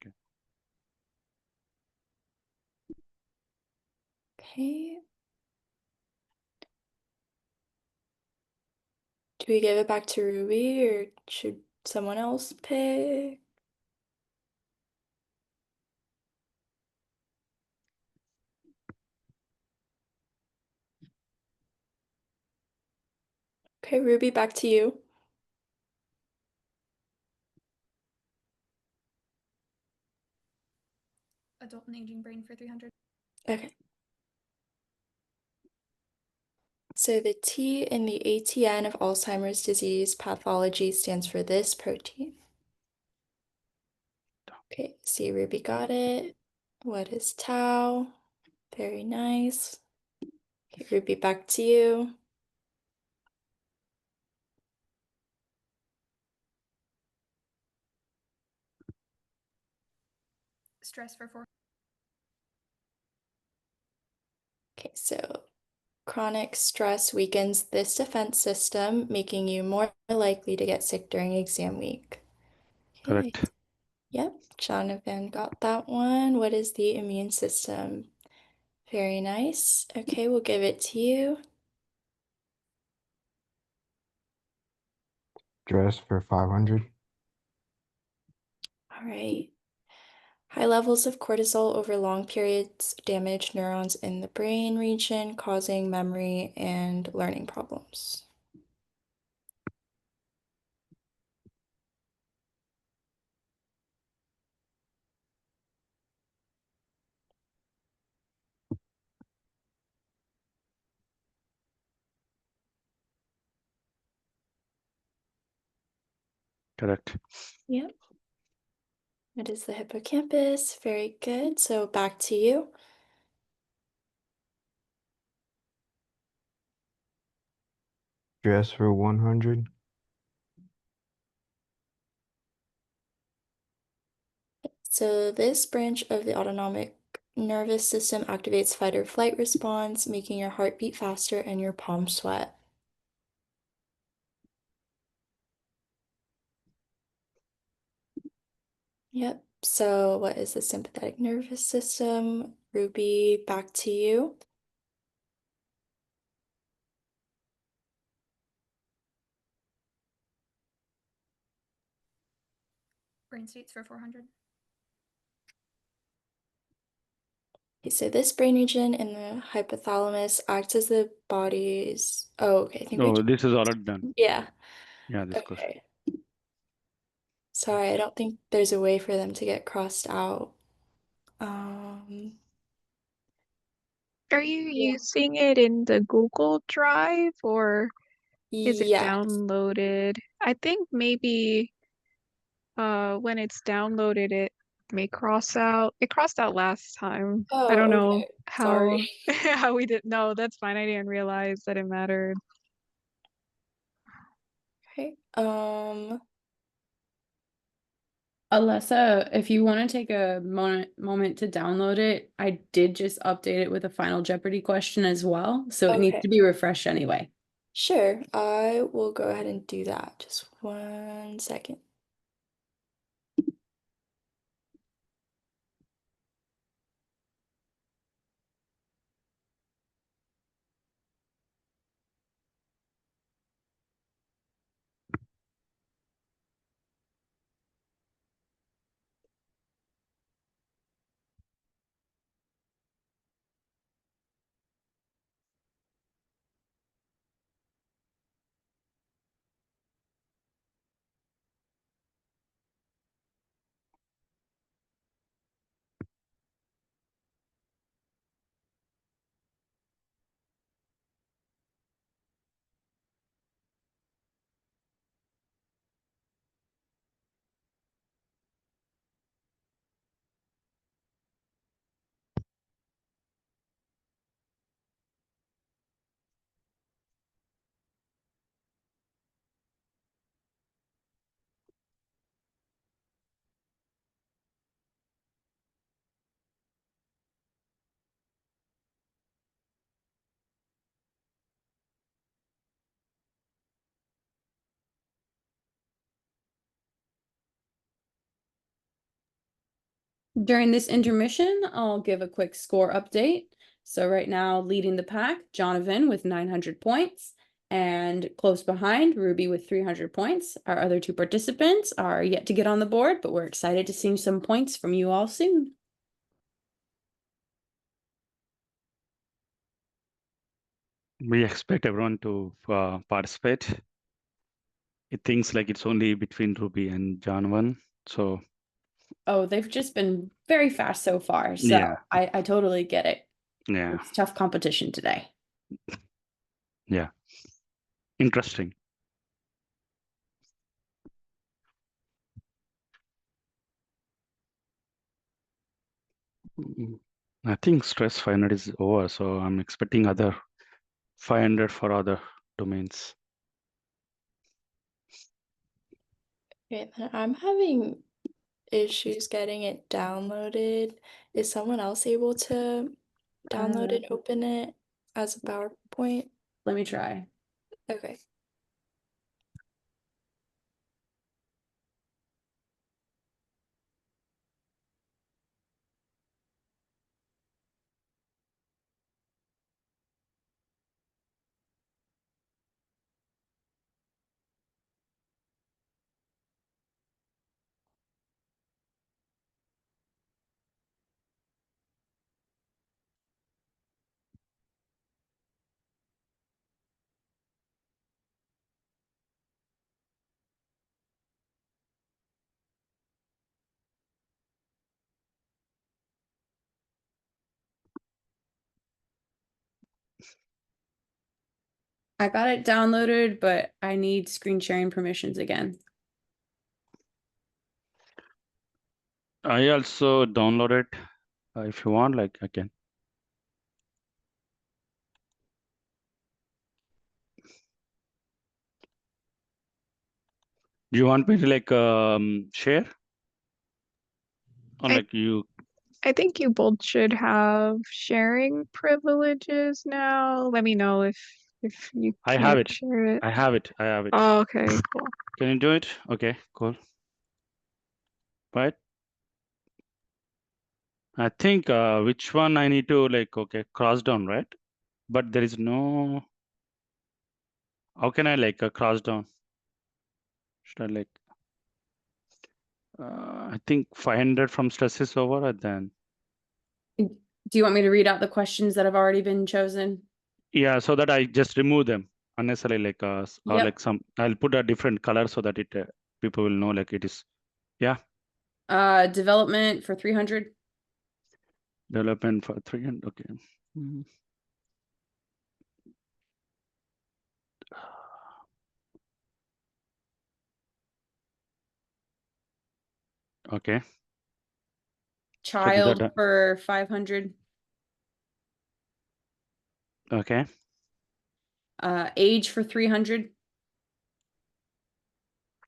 Okay. Okay. Do we give it back to Ruby or should someone else pick? Okay, Ruby, back to you. Adult and aging brain for 300. Okay. So the T in the ATN of Alzheimer's disease pathology stands for this protein. Okay, see, Ruby got it. What is tau? Very nice. Okay, Ruby, back to you. Stress for 400. Okay, so chronic stress weakens this defense system, making you more likely to get sick during exam week. Okay. Correct. Yep, Jonathan got that one. What is the immune system? Very nice. Okay, we'll give it to you. Dress for 500. All right. High levels of cortisol over long periods damage neurons in the brain region, causing memory and learning problems. Correct. Yep. It is the hippocampus. Very good. So back to you. Dress for 100. So this branch of the autonomic nervous system activates fight or flight response, making your heart beat faster and your palms sweat. Yep. So what is the sympathetic nervous system? Ruby, back to you. Brain states for 400. Okay, so this brain region in the hypothalamus acts as the body's. Oh, okay. I think we. Oh, this is already done. Yeah. Yeah, this question. Okay. Sorry, I don't think there's a way for them to get crossed out. Um, Are you Yeah. using it in the Google Drive or is it yeah. downloaded? I think maybe when it's downloaded it may cross out. It crossed out last time. I don't Oh, know okay. how Sorry. how we did. No, that's fine. I didn't realize that it mattered. Okay. Alessa, if you want to take a moment to download it, I did just update it with a Final Jeopardy question as well, so it needs Okay. to be refreshed anyway. Sure. I will go ahead and do that. Just 1 second. During this intermission, I'll give a quick score update. So right now, leading the pack, Jonathan with 900 points, and close behind, Ruby with 300 points. Our other two participants are yet to get on the board, but we're excited to see some points from you all soon. We expect everyone to participate. It thinks like it's only between Ruby and John. So Oh, they've just been very fast so far, so yeah, I totally get it. yeah, It's tough competition today. yeah. Interesting. I think stress 500 is over, so I'm expecting other 500 for other domains. Okay, then I'm having issues getting it downloaded. Is someone else able to download and open it as a PowerPoint? Let me try. Okay. I got it downloaded, but I need screen sharing permissions again. I also downloaded if you want, like I can. Do you want me to like share? Or I- like you I think you both should have sharing privileges now. Let me know if you I can't have it. share it. I have it. I have it. Oh, okay, cool. Can you do it? Okay, cool. Right. I think which one I need to like cross down, right? But there is no. How can I like cross down? Should I like? I think 500 from stress is over, and then Do you want me to read out the questions that have already been chosen? yeah, so that I just remove them unnecessarily, like or Yep. like some. I'll put a different color so that it people will know like it is Yeah. Development for 300. Development for 300. Okay. Mhm. Okay. So did Child that. for 500. Okay. Age for 300.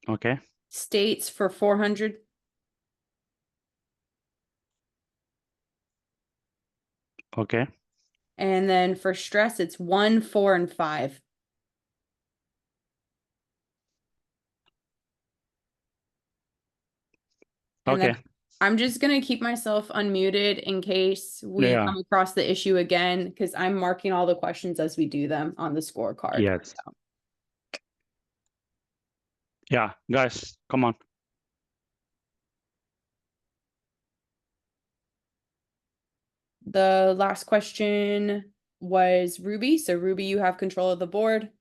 Okay. States for 400. Okay. And then for stress, it's 1, 4, and 5. And Okay. then I'm just gonna keep myself unmuted in case we Yeah. come across the issue again, because I'm marking all the questions as we do them on the scorecard. Yes. Yeah, guys, come on. The last question was Ruby. So Ruby, you have control of the board.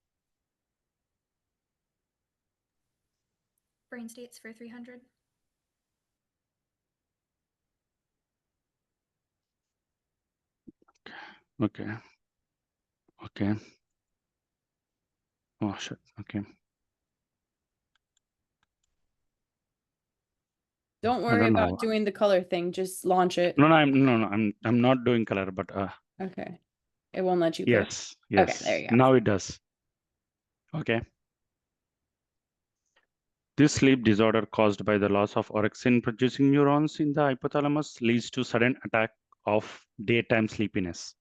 Brain states for 300. Okay. Okay. Oh shit. Okay. Don't I worry don't about know. doing the color thing. Just launch it. No, I'm not doing color, but Okay. It won't let you click. yes, Okay, there yes. you go. Now it does. Okay. This sleep disorder caused by the loss of orexin producing neurons in the hypothalamus leads to sudden attack of daytime sleepiness.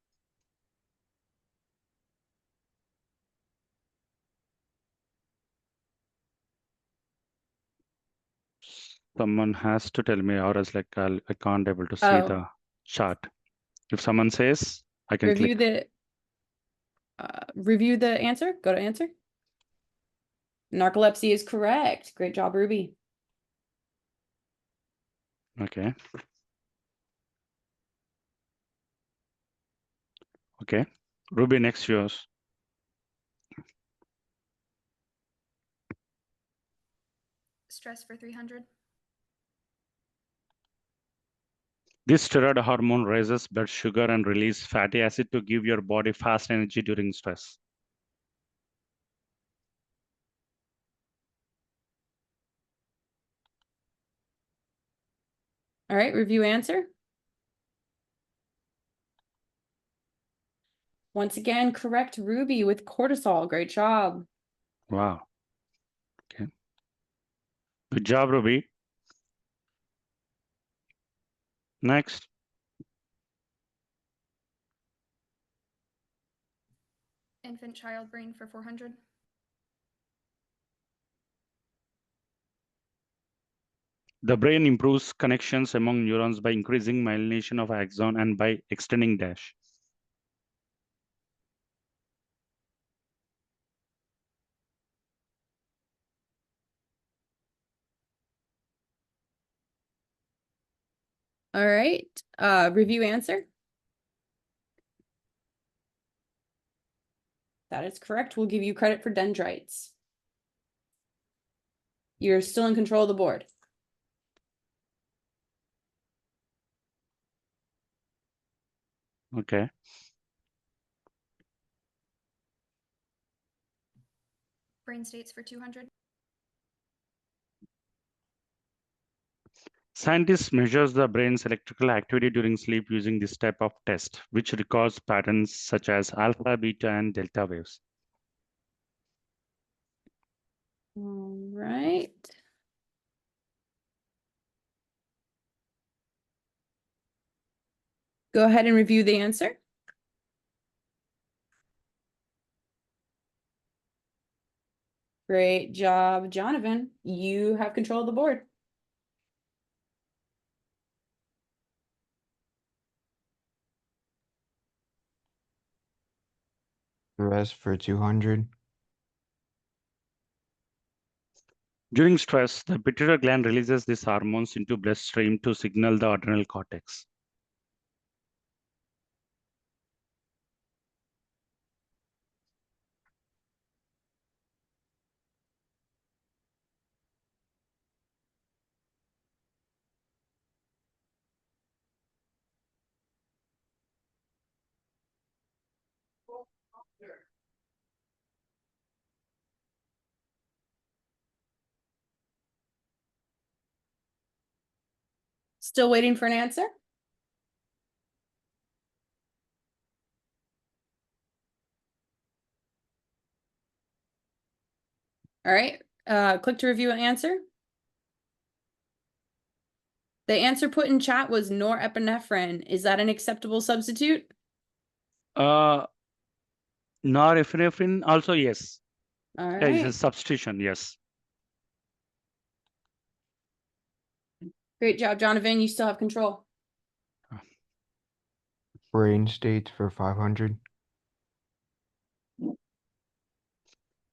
Someone has to tell me, or else I can't able to see the chart. If someone says, I can Review click. review the answer. Go to answer. Narcolepsy is correct. Great job, Ruby. Okay. Okay. Ruby, next yours. Stress for 300. This steroid hormone raises blood sugar and release fatty acid to give your body fast energy during stress. All right, review answer. Once again, correct, Ruby, with cortisol. Great job. Wow. Okay. Good job, Ruby. Next. Infant child brain for 400. The brain improves connections among neurons by increasing myelination of axon and by extending dash. All right, review answer. That is correct. We'll give you credit for dendrites. You're still in control of the board. Okay. Brain states for 200. Scientists measures the brain's electrical activity during sleep using this type of test, which records patterns such as alpha, beta, and delta waves. All right. Go ahead and review the answer. Great job, Jonathan. You have control of the board. Stress for 200. During stress, the pituitary gland releases these hormones into bloodstream to signal the adrenal cortex. Still waiting for an answer? All right, click to review an answer. The answer put in chat was norepinephrine. Is that an acceptable substitute? Norepinephrine also, yes. All Yeah, it's a right, substitution, yes. great job, Jonathan. You still have control. Brain states for 500.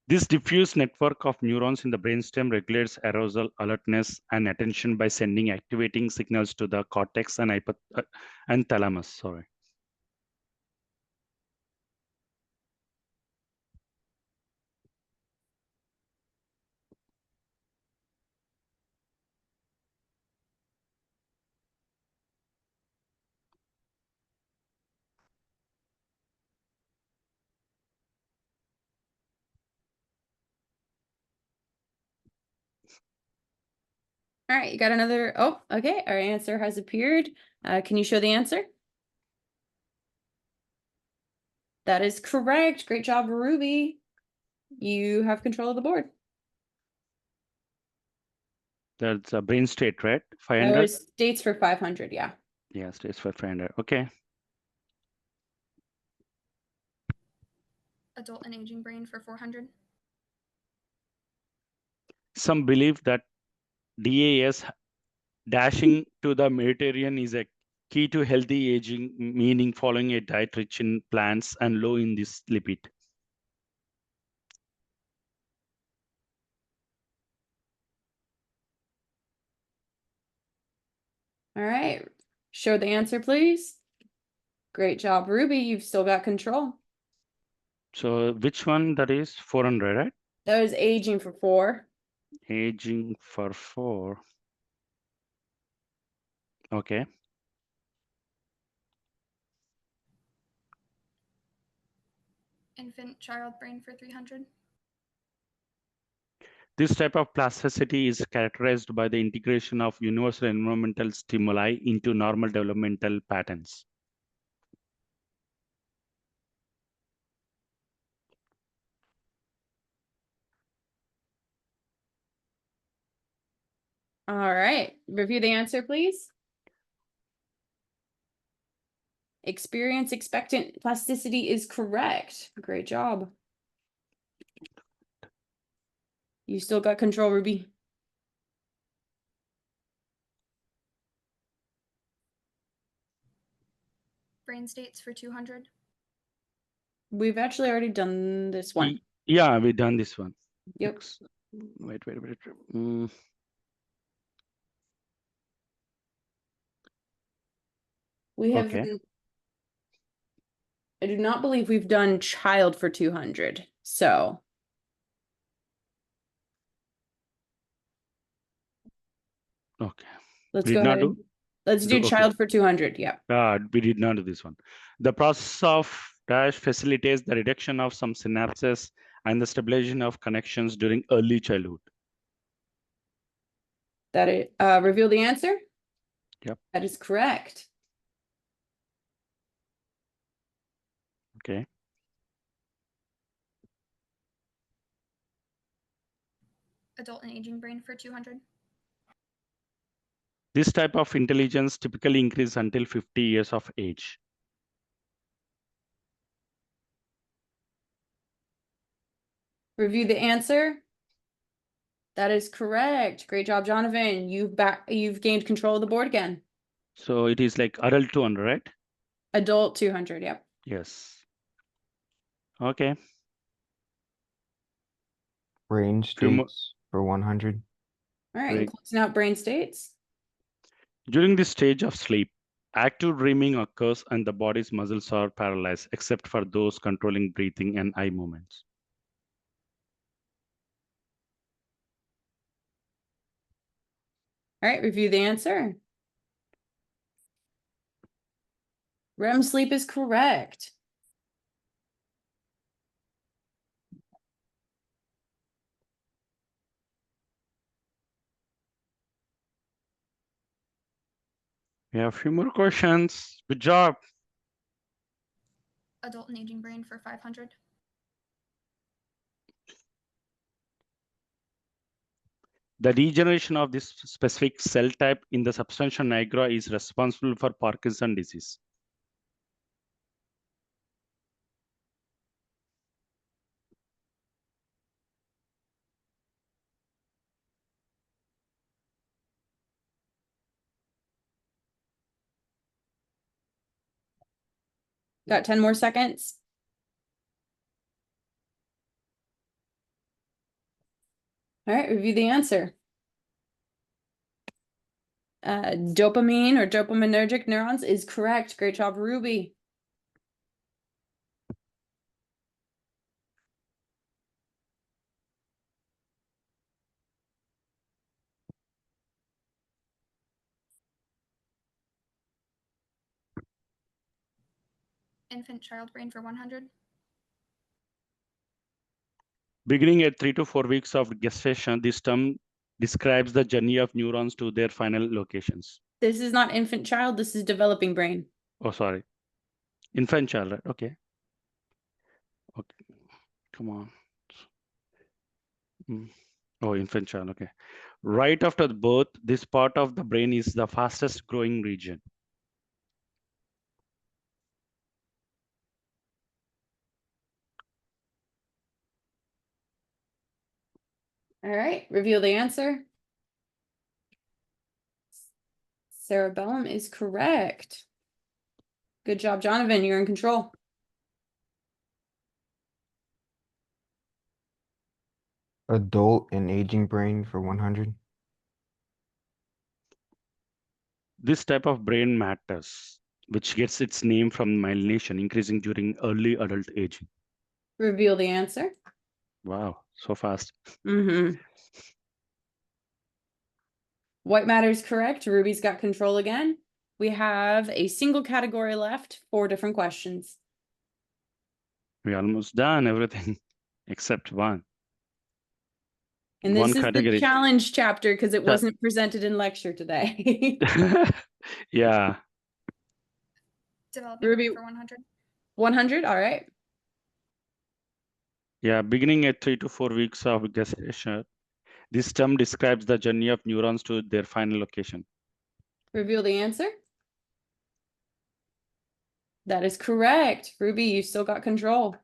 This diffuse network of neurons in the brainstem regulates arousal, alertness, and attention by sending activating signals to the cortex and thalamus. Sorry. All right, you got another. Oh, okay. Our answer has appeared. Can you show the answer? That is correct. Great job, Ruby. You have control of the board. That's a brain state, right? That 500? was states for 500, yeah. Yeah, states for 500. Okay. Adult and aging brain for 400. Some believe that DAS dashing to the Mediterranean is a key to healthy aging, meaning following a diet rich in plants and low in this lipid. All right. Show the answer, please. Great job, Ruby. You've still got control. So which one that is 400, right? That was aging for 4. Aging for 4. Okay. Infant child brain for 300. This type of plasticity is characterized by the integration of universal environmental stimuli into normal developmental patterns. All right. Review the answer, please. Experience expectant plasticity is correct. Great job. You still got control, Ruby. Brain states for 200. We've actually already done this one. Yeah, we've done this one. Yep. Wait. We have, Okay. I do not believe we've done child for 200. So Okay. let's We go did not ahead. Let's do okay. child for 200. Yeah. We did not do this one. The process of dash facilitates the reduction of some synapses and the stabilization of connections during early childhood. That it reveal the answer? Yep. That is correct. Okay. Adult and aging brain for 200. This type of intelligence typically increases until 50 years of age. Review the answer. That is correct. Great job, Jonathan. You've gained control of the board again. So it is like adult 200, right? Adult 200, yep. Yes. Okay. Brain states for 100. All right, and closing out brain states. During this stage of sleep, active dreaming occurs and the body's muscles are paralyzed, except for those controlling breathing and eye movements. All right, review the answer. REM sleep is correct. We have a few more questions. Good job. Adult and aging brain for 500. The degeneration of this specific cell type in the substantia nigra is responsible for Parkinson's disease. Got 10 more seconds. All right, review the answer. Dopamine or dopaminergic neurons is correct. Great job, Ruby. Infant child brain for 100. Beginning at 3 to 4 weeks of gestation, this term describes the journey of neurons to their final locations. This is not infant child, this is developing brain. Oh, sorry. Infant child, right? Okay. Okay. Come on. Oh, infant child. Okay. Right after birth, this part of the brain is the fastest growing region. All right, reveal the answer. Cerebellum is correct. Good job, Jonathan. You're in control. Adult and aging brain for 100. This type of brain matters, which gets its name from myelination increasing during early adult aging. Reveal the answer. Wow, so fast. White matter is correct. Ruby's got control again. We have a single category left, 4 different questions. We almost done everything except one. And One this is the category. challenge chapter because it wasn't presented in lecture today. Yeah. Developing Ruby, brain for 100. 100, all right. Yeah, beginning at 3 to 4 weeks of gestation, this term describes the journey of neurons to their final location. Reveal the answer. That is correct. Ruby, you still got control.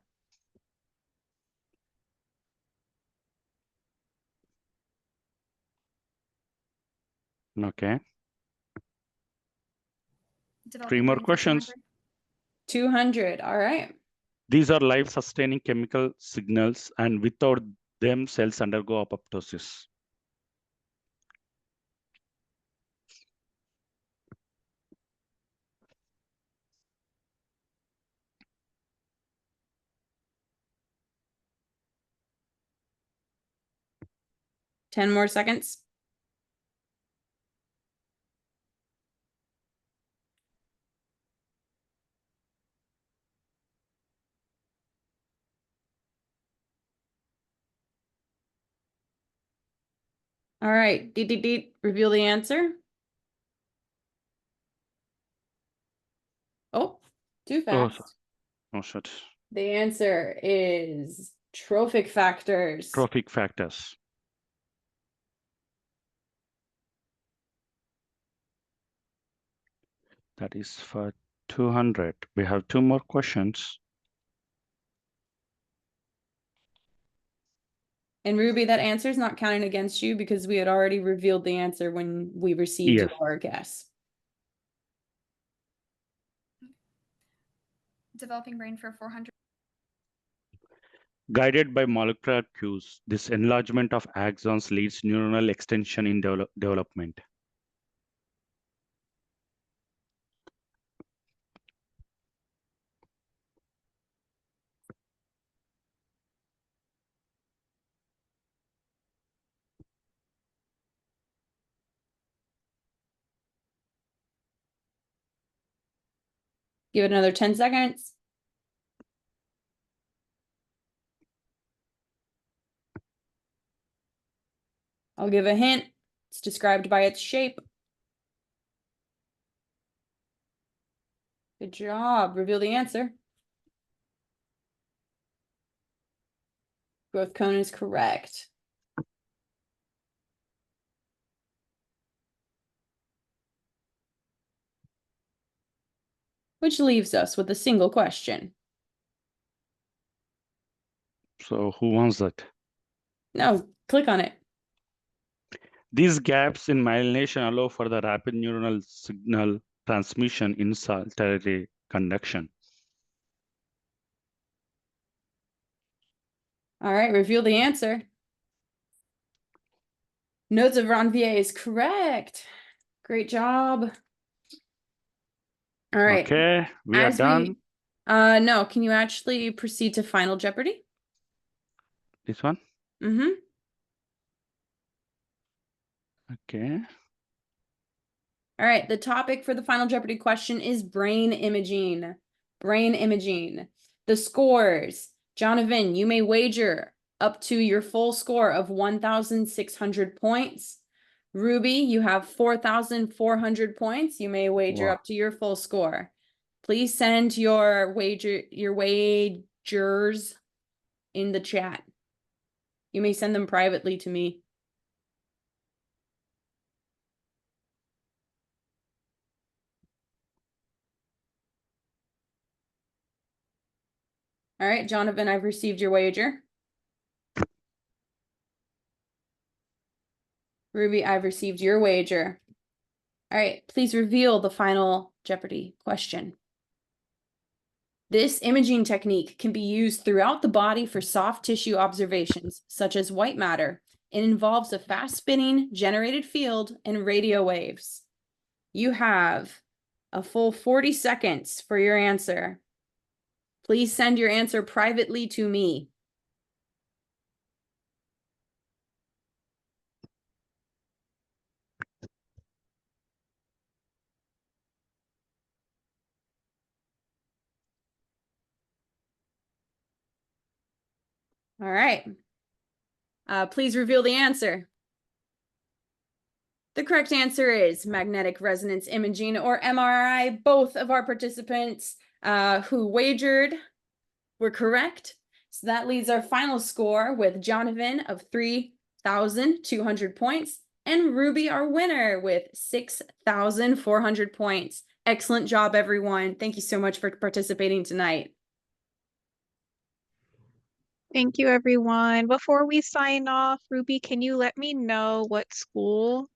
Okay. Developing 3 more brain for questions. 200, all right. These are life-sustaining chemical signals, and without them, cells undergo apoptosis. Ten more seconds. All right, reveal the answer. Oh, too Oh, fast. oh shit. The answer is trophic factors. Trophic factors. That is for 200. We have 2 more questions. And Ruby, that answer is not counting against you because we had already revealed the answer when we received Yes. your guess. Developing brain for 400. Guided by molecular cues, this enlargement of axons leads neuronal extension in development. Give it another 10 seconds. I'll give a hint. It's described by its shape. Good job. Reveal the answer. Growth cone is correct. Which leaves us with a single question. So who wants that? No, click on it. These gaps in myelination allow for the rapid neuronal signal transmission in solitary conduction. All right, reveal the answer. Notes of Ranvier is correct. Great job. All right. Okay, we are done. No, can you actually proceed to Final Jeopardy? This one? Mm-hmm. Okay. All right, the topic for the Final Jeopardy question is brain imaging. Brain imaging. The scores. Jonathan, you may wager up to your full score of 1,600 points. Ruby, you have 4,400 points. You may wager Wow. up to your full score. Please send your wagers in the chat. You may send them privately to me. All right, Jonathan, I've received your wager. Ruby, I've received your wager. All right, please reveal the Final Jeopardy question. This imaging technique can be used throughout the body for soft tissue observations, such as white matter. It involves a fast-spinning generated field and radio waves. You have a full 40 seconds for your answer. Please send your answer privately to me. All right. Please reveal the answer. The correct answer is magnetic resonance imaging, or MRI. Both of our participants who wagered were correct. So that leaves our final score with Jonathan of 3,200 points and Ruby, our winner, with 6,400 points. Excellent job, everyone. Thank you so much for participating tonight. Thank you, everyone. Before we sign off, Ruby, can you let me know what school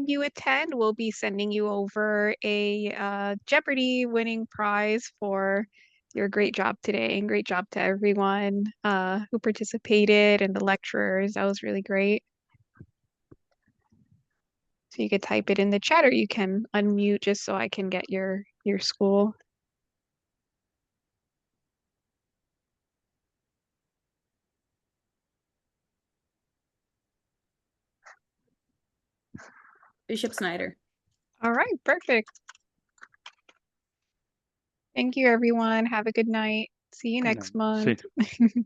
you attend? We'll be sending you over a Jeopardy winning prize for your great job today, and great job to everyone who participated and the lecturers. That was really great. So you could type it in the chat, or you can unmute just so I can get your school. Bishop Snyder. All right, perfect. Thank you, everyone. Have a good night. See you Good next night. See month.